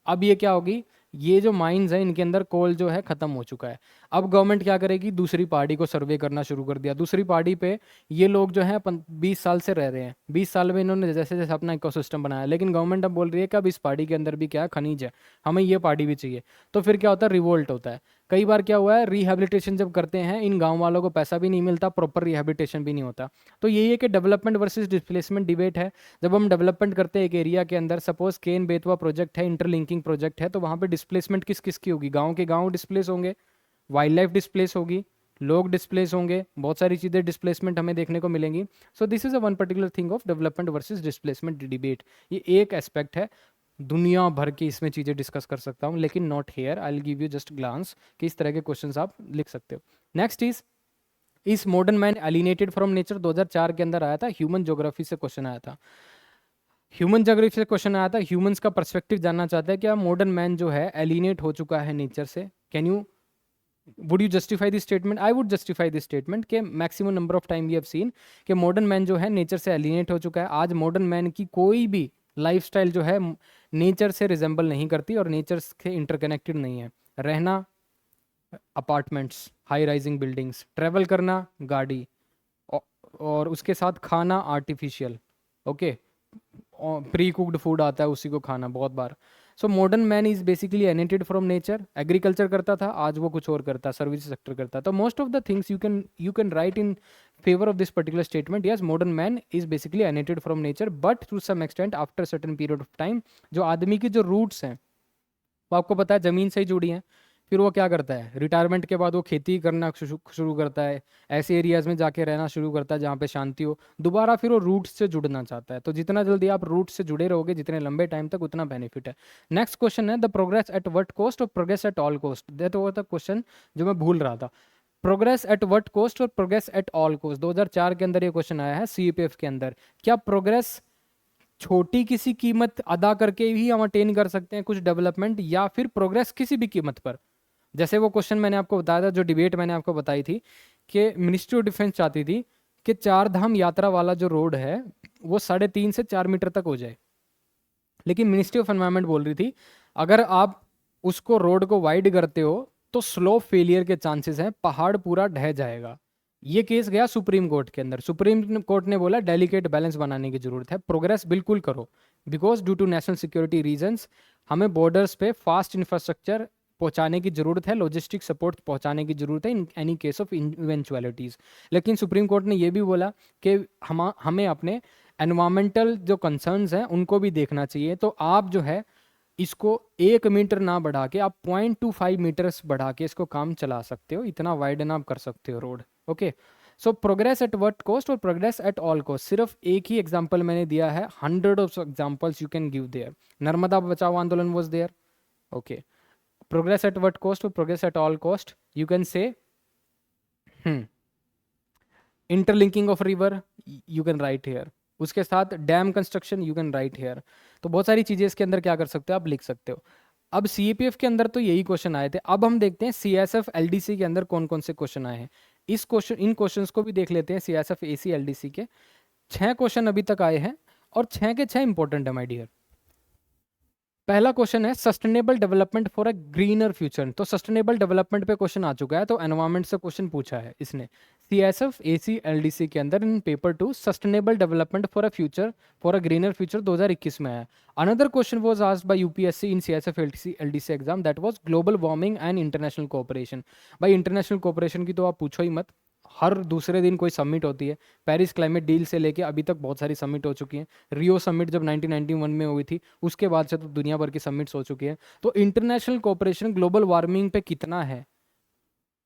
अब ये क्या होगी, ये जो माइंस है इनके अंदर कोल जो है खत्म हो चुका है। अब गवर्नमेंट क्या करेगी, दूसरी पहाड़ी को सर्वे करना शुरू कर दिया। दूसरी पहाड़ी पे ये लोग जो है 20 साल से रह रहे हैं, 20 साल में इन्होंने जैसे जैसे अपना इकोसिस्टम बनाया, लेकिन गवर्नमेंट अब बोल रही है कि अब इस पहाड़ी के अंदर भी क्या है, खनिज है, हमें ये पहाड़ी भी चाहिए। तो फिर क्या होता है, रिवोल्ट होता है। कई बार क्या हुआ है, रिहेबिलिटेशन जब करते हैं इन गाँव वालों को पैसा भी नहीं मिलता, प्रॉपर रिहेबिलिटेशन भी नहीं होता। तो यही है कि डेवलपमेंट वर्सेज डिस्प्लेसमेंट डिबेट है। जब हम डेवलपमेंट करते हैं एक एरिया के अंदर, सपोज केन बेतवा प्रोजेक्ट है, इंटरलिंकिंग प्रोजेक्ट है, तो वहाँ पे डिस्प्लेसमेंट किस किस की होगी, गाँव के गाँव डिस्प्लेस होंगे, वाइल्ड लाइफ डिस्प्लेस होगी, लोग डिस्प्लेस होंगे, बहुत सारी चीज़ें डिस्प्लेसमेंट हमें देखने को मिलेंगी। So this is a one particular thing of development versus displacement debate. ये एक एस्पेक्ट है, दुनिया भर की इसमें चीज़ें डिस्कस कर सकता हूँ, लेकिन not here, I will give you just glance कि इस तरह के क्वेश्चंस आप लिख सकते हो। Next is modern man alienated from nature, 2004 के अंदर आया था, ह्यूमन ज्योग्राफी से क्वेश्चन आया था। ह्यूमन जोग्राफी से क्वेश्चन आया था, ह्यूमंस का पर्सपेक्टिव जानना चाहता है क्या मॉडर्न मैन जो है एलिनेट हो चुका है नेचर से? Can you would you justify this statement? I would justify this statement के maximum number of time we have seen कि मॉडर्न मैन जो है नेचर से एलिनेट हो चुका है। आज मॉडर्न मैन की कोई भी लाइफस्टाइल जो है नेचर से रिजेंबल नहीं करती और नेचर से इंटरकनेक्टेड नहीं है। रहना apartments, high rising buildings, travel करना गाड़ी, और उसके साथ खाना artificial, okay, pre cooked food आता है उसी को खाना बहुत बार। So modern man is basically alienated from nature. Agriculture करता था, आज वो कुछ और करता है, सर्विस सेक्टर करता है। तो most of the things you can write in favour of this particular statement, yes modern man is basically alienated from nature but to some extent after certain period of time. जो आदमी की जो roots हैं वो आपको पता है ज़मीन से ही जुड़ी हैं। फिर वो क्या करता है, रिटायरमेंट के बाद वो खेती करना शुरू करता है, ऐसे एरियाज़ में जाके रहना शुरू करता है जहाँ पे शांति हो। दोबारा फिर वो रूट्स से जुड़ना चाहता है। तो जितना जल्दी आप रूट्स से जुड़े रहोगे जितने लंबे टाइम तक, उतना बेनिफिट है। नेक्स्ट क्वेश्चन है the progress at what cost और progress at all cost. That was the question जो मैं भूल रहा था। प्रोग्रेस एट व्हाट कॉस्ट और प्रोग्रेस एट ऑल कॉस्ट 2004 के अंदर ये क्वेश्चन आया है सीपीएफ के अंदर। क्या प्रोग्रेस छोटी किसी कीमत अदा करके ही हम अटेन कर सकते हैं कुछ डेवलपमेंट, या फिर प्रोग्रेस किसी भी कीमत पर? जैसे वो क्वेश्चन मैंने आपको बताया था, जो डिबेट मैंने आपको बताई थी कि मिनिस्ट्री ऑफ डिफेंस चाहती थी कि 4 धाम यात्रा वाला जो रोड है वो 3.5 से 4 मीटर तक हो जाए, लेकिन मिनिस्ट्री ऑफ एनवायरनमेंट बोल रही थी अगर आप उसको रोड को वाइड करते हो तो स्लो फेलियर के चांसेस हैं, पहाड़ पूरा ढह जाएगा। ये केस गया सुप्रीम कोर्ट के अंदर। सुप्रीम कोर्ट ने बोला डेलिकेट बैलेंस बनाने की जरूरत है, प्रोग्रेस बिल्कुल करो because due to national security reasons हमें बॉर्डर्स पे फास्ट इंफ्रास्ट्रक्चर पहुंचाने की जरूरत है, लॉजिस्टिक सपोर्ट पहुंचाने की जरूरत है इन एनी केस ऑफ इवेंचुअलिटीज। लेकिन सुप्रीम कोर्ट ने यह भी बोला कि हमें अपने एनवायरमेंटल जो कंसर्न्स हैं उनको भी देखना चाहिए। तो आप जो है इसको 1 मीटर ना बढ़ा के आप 0.25 मीटर्स बढ़ा के इसको काम चला सकते हो, इतना वाइडन आप कर सकते हो road. Okay, so progress at what cost और प्रोग्रेस एट ऑल कॉस्ट, सिर्फ एक ही एग्जांपल मैंने दिया है, 100 of examples you can give there. Narmada Bachao Andolan was there. Okay, progress at what cost और progress at all cost you can say interlinking of river you can write here, उसके साथ dam construction you can write here. तो बहुत सारी चीज़ें इसके अंदर क्या कर सकते हो, आप लिख सकते हो। अब सीएपीएफ के अंदर तो यही क्वेश्चन आए थे, अब हम देखते हैं सीएसएफ एलडीसी के अंदर कौन कौन से क्वेश्चन आए हैं। इन क्वेश्चंस को भी देख लेते हैं। सीएसएफ एसी एलडीसी के 6 क्वेश्चन अभी तक आए हैं और 6 के 6 इंपॉर्टेंट है माय डियर। पहला क्वेश्चन है sustainable development for a greener future. तो सस्टेनेबल डेवलपमेंट पे क्वेश्चन आ चुका है, तो एनवायरमेंट से क्वेश्चन पूछा है इसने सीएसएफ एसी एलडीसी के अंदर इन paper 2 sustainable development for a future for a greener future 2021 में आया। Another question was asked by UPSC in CSF LDC exam, that was global warming and international cooperation. भाई international cooperation की तो आप पूछो ही मत, हर दूसरे दिन कोई समिट होती है। पेरिस क्लाइमेट डील से लेके अभी तक बहुत सारी समिट हो चुकी हैं। रियो समिट जब 1991 में हुई थी उसके बाद से तो दुनिया भर की समिट्स हो चुकी हैं। तो इंटरनेशनल कोऑपरेशन ग्लोबल वार्मिंग पे कितना है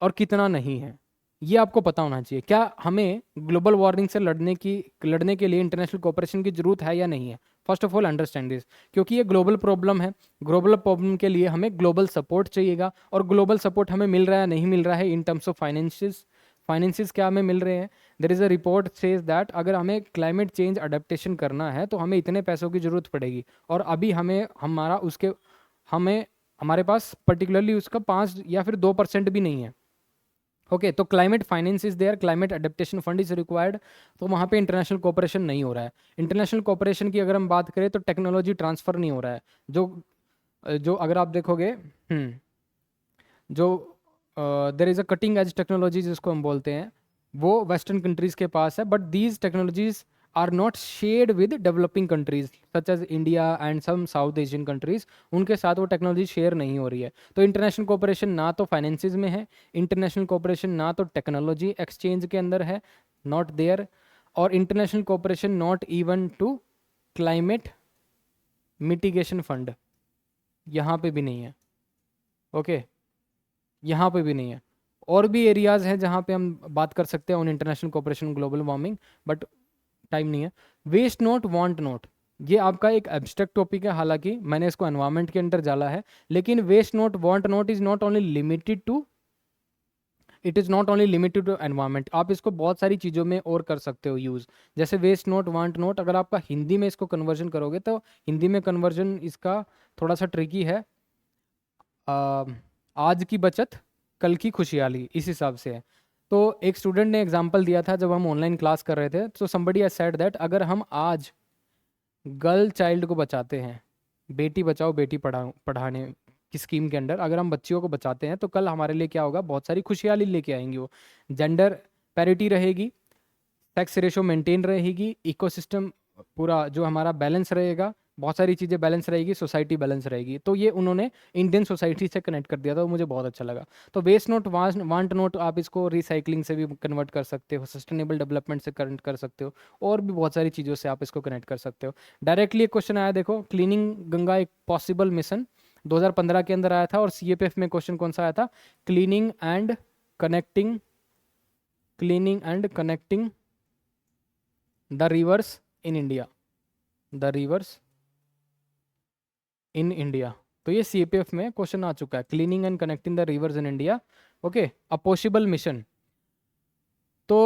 और कितना नहीं है ये आपको पता होना चाहिए। क्या हमें ग्लोबल वार्मिंग से लड़ने के लिए इंटरनेशनल कोऑपरेशन की जरूरत है या नहीं है? First of all understand this, क्योंकि ये ग्लोबल प्रॉब्लम है। ग्लोबल प्रॉब्लम के लिए हमें ग्लोबल सपोर्ट चाहिएगा, और ग्लोबल सपोर्ट हमें मिल रहा है नहीं मिल रहा है इन टर्म्स ऑफ फाइनेंसिस क्या हमें मिल रहे हैं। There is a report says that अगर हमें क्लाइमेट चेंज अडेप्टेशन करना है तो हमें इतने पैसों की ज़रूरत पड़ेगी, और अभी हमारे पास पर्टिकुलरली उसका 5 या फिर 2% भी नहीं है। ओके, तो climate finance is there, climate adaptation fund is required, तो वहाँ पे इंटरनेशनल कोऑपरेशन नहीं हो रहा है। इंटरनेशनल कोऑपरेशन की अगर हम बात करें तो टेक्नोलॉजी ट्रांसफ़र नहीं हो रहा है। जो अगर आप देखोगे जो there is a cutting edge technology जिसको हम बोलते हैं वो वेस्टर्न कंट्रीज़ के पास है, but these technologies are not shared with developing countries such as India and some South Asian countries, उनके साथ वो टेक्नोलॉजी शेयर नहीं हो रही है। तो इंटरनेशनल कोऑपरेशन ना तो फाइनेंसिस में है, इंटरनेशनल कोऑपरेशन ना तो टेक्नोलॉजी एक्सचेंज के अंदर है, नॉट देयर, और international cooperation not even to climate mitigation fund यहाँ पे भी नहीं है। ओके, यहाँ पे भी नहीं है। और भी एरियाज हैं जहाँ पे हम बात कर सकते हैं on international cooperation global warming, but time नहीं है। वेस्ट नोट वांट नोट, ये आपका एक एब्स्ट्रैक्ट टॉपिक है, हालांकि मैंने इसको एनवायरनमेंट के अंदर डाला है, लेकिन waste not want not is not only limited to it is not only limited to environment, आप इसको बहुत सारी चीज़ों में और कर सकते हो यूज़। जैसे वेस्ट नोट वांट नोट, अगर आपका हिंदी में इसको कन्वर्जन करोगे तो हिंदी में कन्वर्जन इसका थोड़ा सा ट्रिकी है। आ, आज की बचत कल की खुशहाली, इस हिसाब से है। तो एक स्टूडेंट ने एग्जांपल दिया था जब हम ऑनलाइन क्लास कर रहे थे, तो समबडी हैज सेड दैट अगर हम आज गर्ल चाइल्ड को बचाते हैं, बेटी बचाओ बेटी पढ़ाओ पढ़ाने की स्कीम के अंडर अगर हम बच्चियों को बचाते हैं तो कल हमारे लिए क्या होगा, बहुत सारी खुशहाली लेके आएंगी वो। जेंडर पैरिटी रहेगी, सेक्स रेशो मेंटेन रहेगी, इकोसिस्टम पूरा जो हमारा बैलेंस रहेगा, बहुत सारी चीज़ें बैलेंस रहेगी, सोसाइटी बैलेंस रहेगी। तो ये उन्होंने इंडियन सोसाइटी से कनेक्ट कर दिया था, वो मुझे बहुत अच्छा लगा। तो वेस्ट नोट वांट नोट आप इसको रिसाइकलिंग से भी कन्वर्ट कर सकते हो, सस्टेनेबल डेवलपमेंट से कनेक्ट कर सकते हो, और भी बहुत सारी चीज़ों से आप इसको कनेक्ट कर सकते हो। डायरेक्टली एक क्वेश्चन आया, देखो, क्लीनिंग गंगा एक पॉसिबल मिशन 2015 के अंदर आया था, और सीएपीएफ में क्वेश्चन कौन सा आया था, cleaning and connecting the rivers in India, the rivers in India. तो ये सीपीएफ में क्वेश्चन आ चुका है, cleaning and connecting the rivers in India. Okay, a possible mission. तो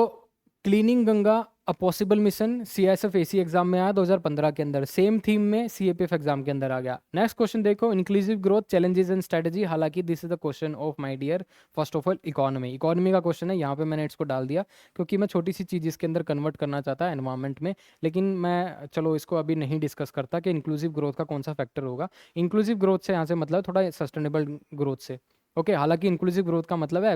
cleaning Ganga a possible mission CSF AC exam में आया 2015 के अंदर, सेम थीम में सीएपीएफ एग्जाम के अंदर आ गया। नेक्स्ट क्वेश्चन देखो, inclusive growth challenges and strategy. हालांकि this is the question of my dear, first of all economy का क्वेश्चन है, यहाँ पे मैंने इसको डाल दिया क्योंकि मैं छोटी सी चीज़ इसके अंदर कन्वर्ट करना चाहता है एनवायरमेंट में। लेकिन मैं चलो इसको अभी नहीं डिस्कस करता कि इंक्लूसिव ग्रोथ का कौन सा फैक्टर होगा। इंक्लूसिव ग्रोथ से यहाँ से मतलब थोड़ा सस्टेनेबल ग्रोथ से। ओके, हालांकि इंक्लूसिव ग्रोथ का मतलब है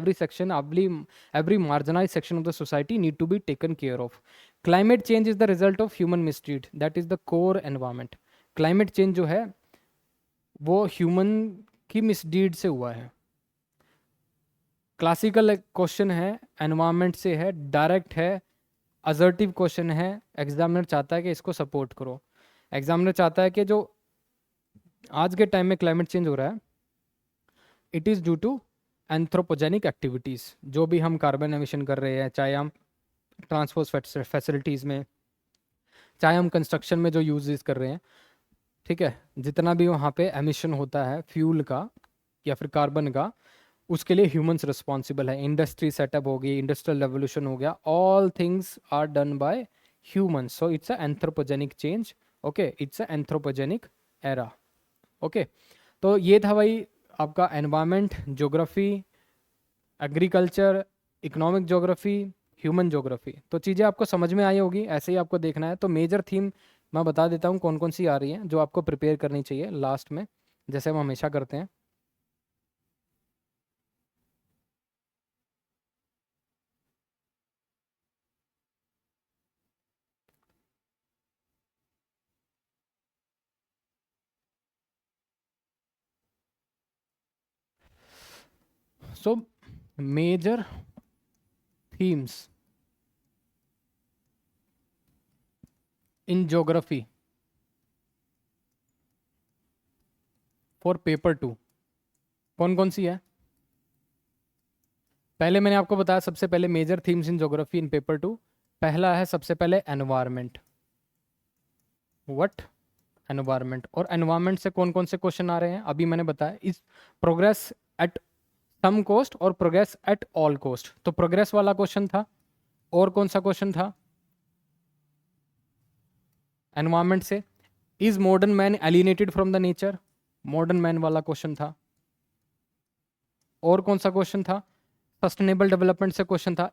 every marginalized section of the society need to be taken care of. Climate change is the result of human misdeed, that is the core environment. Climate change जो है वो human की मिसडीड से हुआ है। क्लासिकल क्वेश्चन है, एनवायरनमेंट से है, डायरेक्ट है, असर्टिव क्वेश्चन है। एग्जामिनर चाहता है कि इसको सपोर्ट करो। एग्जामिनर चाहता है कि जो आज के टाइम में क्लाइमेट चेंज हो रहा है, it is due to anthropogenic activities. जो भी हम कार्बन एमिशन कर रहे हैं, चाहे हम ट्रांसपोर्ट फैसिलिटीज़ में, चाहे हम कंस्ट्रक्शन में जो यूजेस कर रहे हैं, ठीक है, जितना भी वहाँ पे एमिशन होता है फ्यूल का या फिर कार्बन का, उसके लिए ह्यूमंस रिस्पॉन्सिबल है। इंडस्ट्री सेटअप हो गई, इंडस्ट्रियल रेवोल्यूशन हो गया, all things are done by humans. So it's a anthropogenic change. Okay, it's a anthropogenic era. Okay, तो ये था भाई आपका environment, geography, agriculture, economic geography, human geography. तो चीज़ें आपको समझ में आई होगी, ऐसे ही आपको देखना है। तो मेजर थीम मैं बता देता हूँ कौन कौन सी आ रही हैं जो आपको प्रिपेयर करनी चाहिए लास्ट में, जैसे हम हमेशा करते हैं। So major themes in geography for paper 2 कौन कौन सी है? पहले मैंने आपको बताया, सबसे पहले major themes in geography in paper 2, पहला है सबसे पहले एनवायरनमेंट। व्हाट? एनवायरनमेंट। और एनवायरनमेंट से कौन कौन से क्वेश्चन आ रहे हैं अभी मैंने बताया, इस प्रोग्रेस एट सम कॉस्ट और प्रोग्रेस एट ऑल कॉस्ट। तो प्रोग्रेस वाला क्वेश्चन था, और कौन सा क्वेश्चन था एनवायरनमेंट से? Is modern man alienated from the nature, modern man वाला क्वेश्चन था। और कौन सा क्वेश्चन था? सस्टेनेबल डेवलपमेंट से क्वेश्चन था,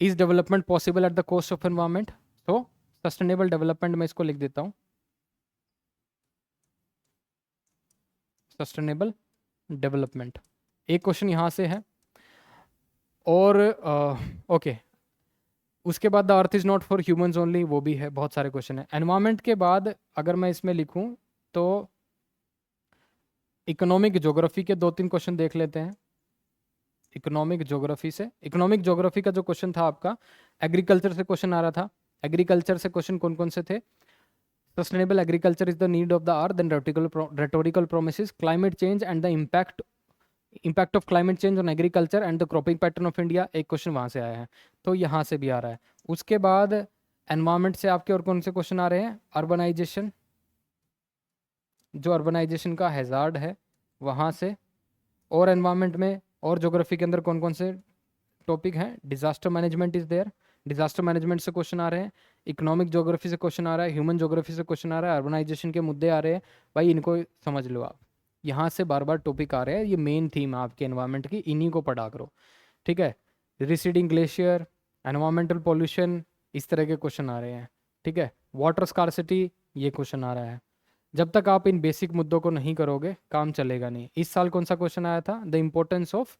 is development possible at the cost of environment. तो सस्टेनेबल डेवलपमेंट में इसको लिख देता हूं, सस्टेनेबल डेवलपमेंट। एक क्वेश्चन यहां से है। और ओके, उसके बाद the earth is not for humans only, वो भी है, बहुत सारे क्वेश्चन है। एनवायरनमेंट के बाद अगर मैं इसमें लिखूं तो इकोनॉमिक ज्योग्राफी के 2-3 क्वेश्चन देख लेते हैं। इकोनॉमिक ज्योग्राफी से, इकोनॉमिक ज्योग्राफी का जो क्वेश्चन था आपका, एग्रीकल्चर से क्वेश्चन आ रहा था। एग्रीकल्चर से क्वेश्चन कौन कौन से थे? Sustainable agriculture is the need of the hour, then rhetorical promises, climate change and the impact of climate change on agriculture and the cropping pattern of India. एक क्वेश्चन वहां से आया है, तो यहाँ से भी आ रहा है। उसके बाद एनवायरमेंट से आपके और कौन से क्वेश्चन आ रहे हैं? अर्बनाइजेशन, जो अर्बनाइजेशन का हैजार्ड है वहाँ से। और एनवायरनमेंट में और ज्योग्राफी के अंदर कौन कौन से टॉपिक है disaster management is there, disaster management से क्वेश्चन आ रहे हैं, इकोनॉमिक ज्योग्राफी से क्वेश्चन आ रहा है, ह्यूमन ज्योग्राफी से क्वेश्चन आ रहा है, अर्बनाइजेशन के मुद्दे आ रहे हैं। भाई इनको समझ लो आप, यहाँ से बार बार टॉपिक आ रहे हैं, ये मेन थीम है आपके एनवायरनमेंट की, इन्हीं को पढ़ा करो, ठीक है। रिसीडिंग ग्लेशियर, एनवायरमेंटल पॉल्यूशन, इस तरह के क्वेश्चन आ रहे हैं, ठीक है। वाटर स्कार्सिटी, ये क्वेश्चन आ रहा है। जब तक आप इन बेसिक मुद्दों को नहीं करोगे काम चलेगा नहीं। इस साल कौन सा क्वेश्चन आया था, the importance of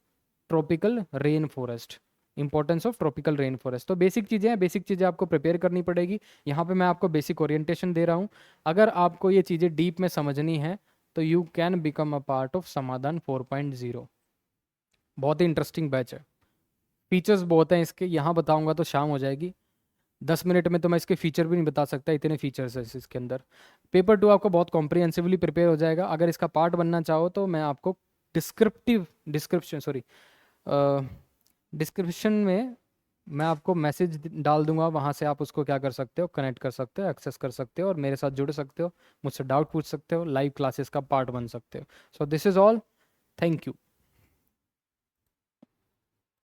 tropical rain forest, importance of tropical rain forest. तो बेसिक चीज़ें हैं, बेसिक चीज़ें आपको प्रिपेयर करनी पड़ेगी। यहाँ पे मैं आपको बेसिक ओरिएंटेशन दे रहा हूँ। अगर आपको ये चीज़ें डीप में समझनी है तो you can become a part of समाधान 4.0। बहुत ही इंटरेस्टिंग बैच है, फीचर्स बहुत हैं इसके, यहाँ बताऊँगा तो शाम हो जाएगी। 10 मिनट में तो मैं इसके फीचर भी नहीं बता सकता, इतने फीचर्स है इसके अंदर। पेपर 2 आपका बहुत कॉम्प्रिहेंसिवली प्रिपेयर हो जाएगा। अगर इसका पार्ट बनना चाहो तो मैं आपको डिस्क्रिप्शन में मैं आपको मैसेज डाल दूंगा, वहाँ से आप उसको क्या कर सकते हो, कनेक्ट कर सकते हो, एक्सेस कर सकते हो और मेरे साथ जुड़ सकते हो, मुझसे डाउट पूछ सकते हो, लाइव क्लासेस का पार्ट बन सकते हो। So this is all, thank you.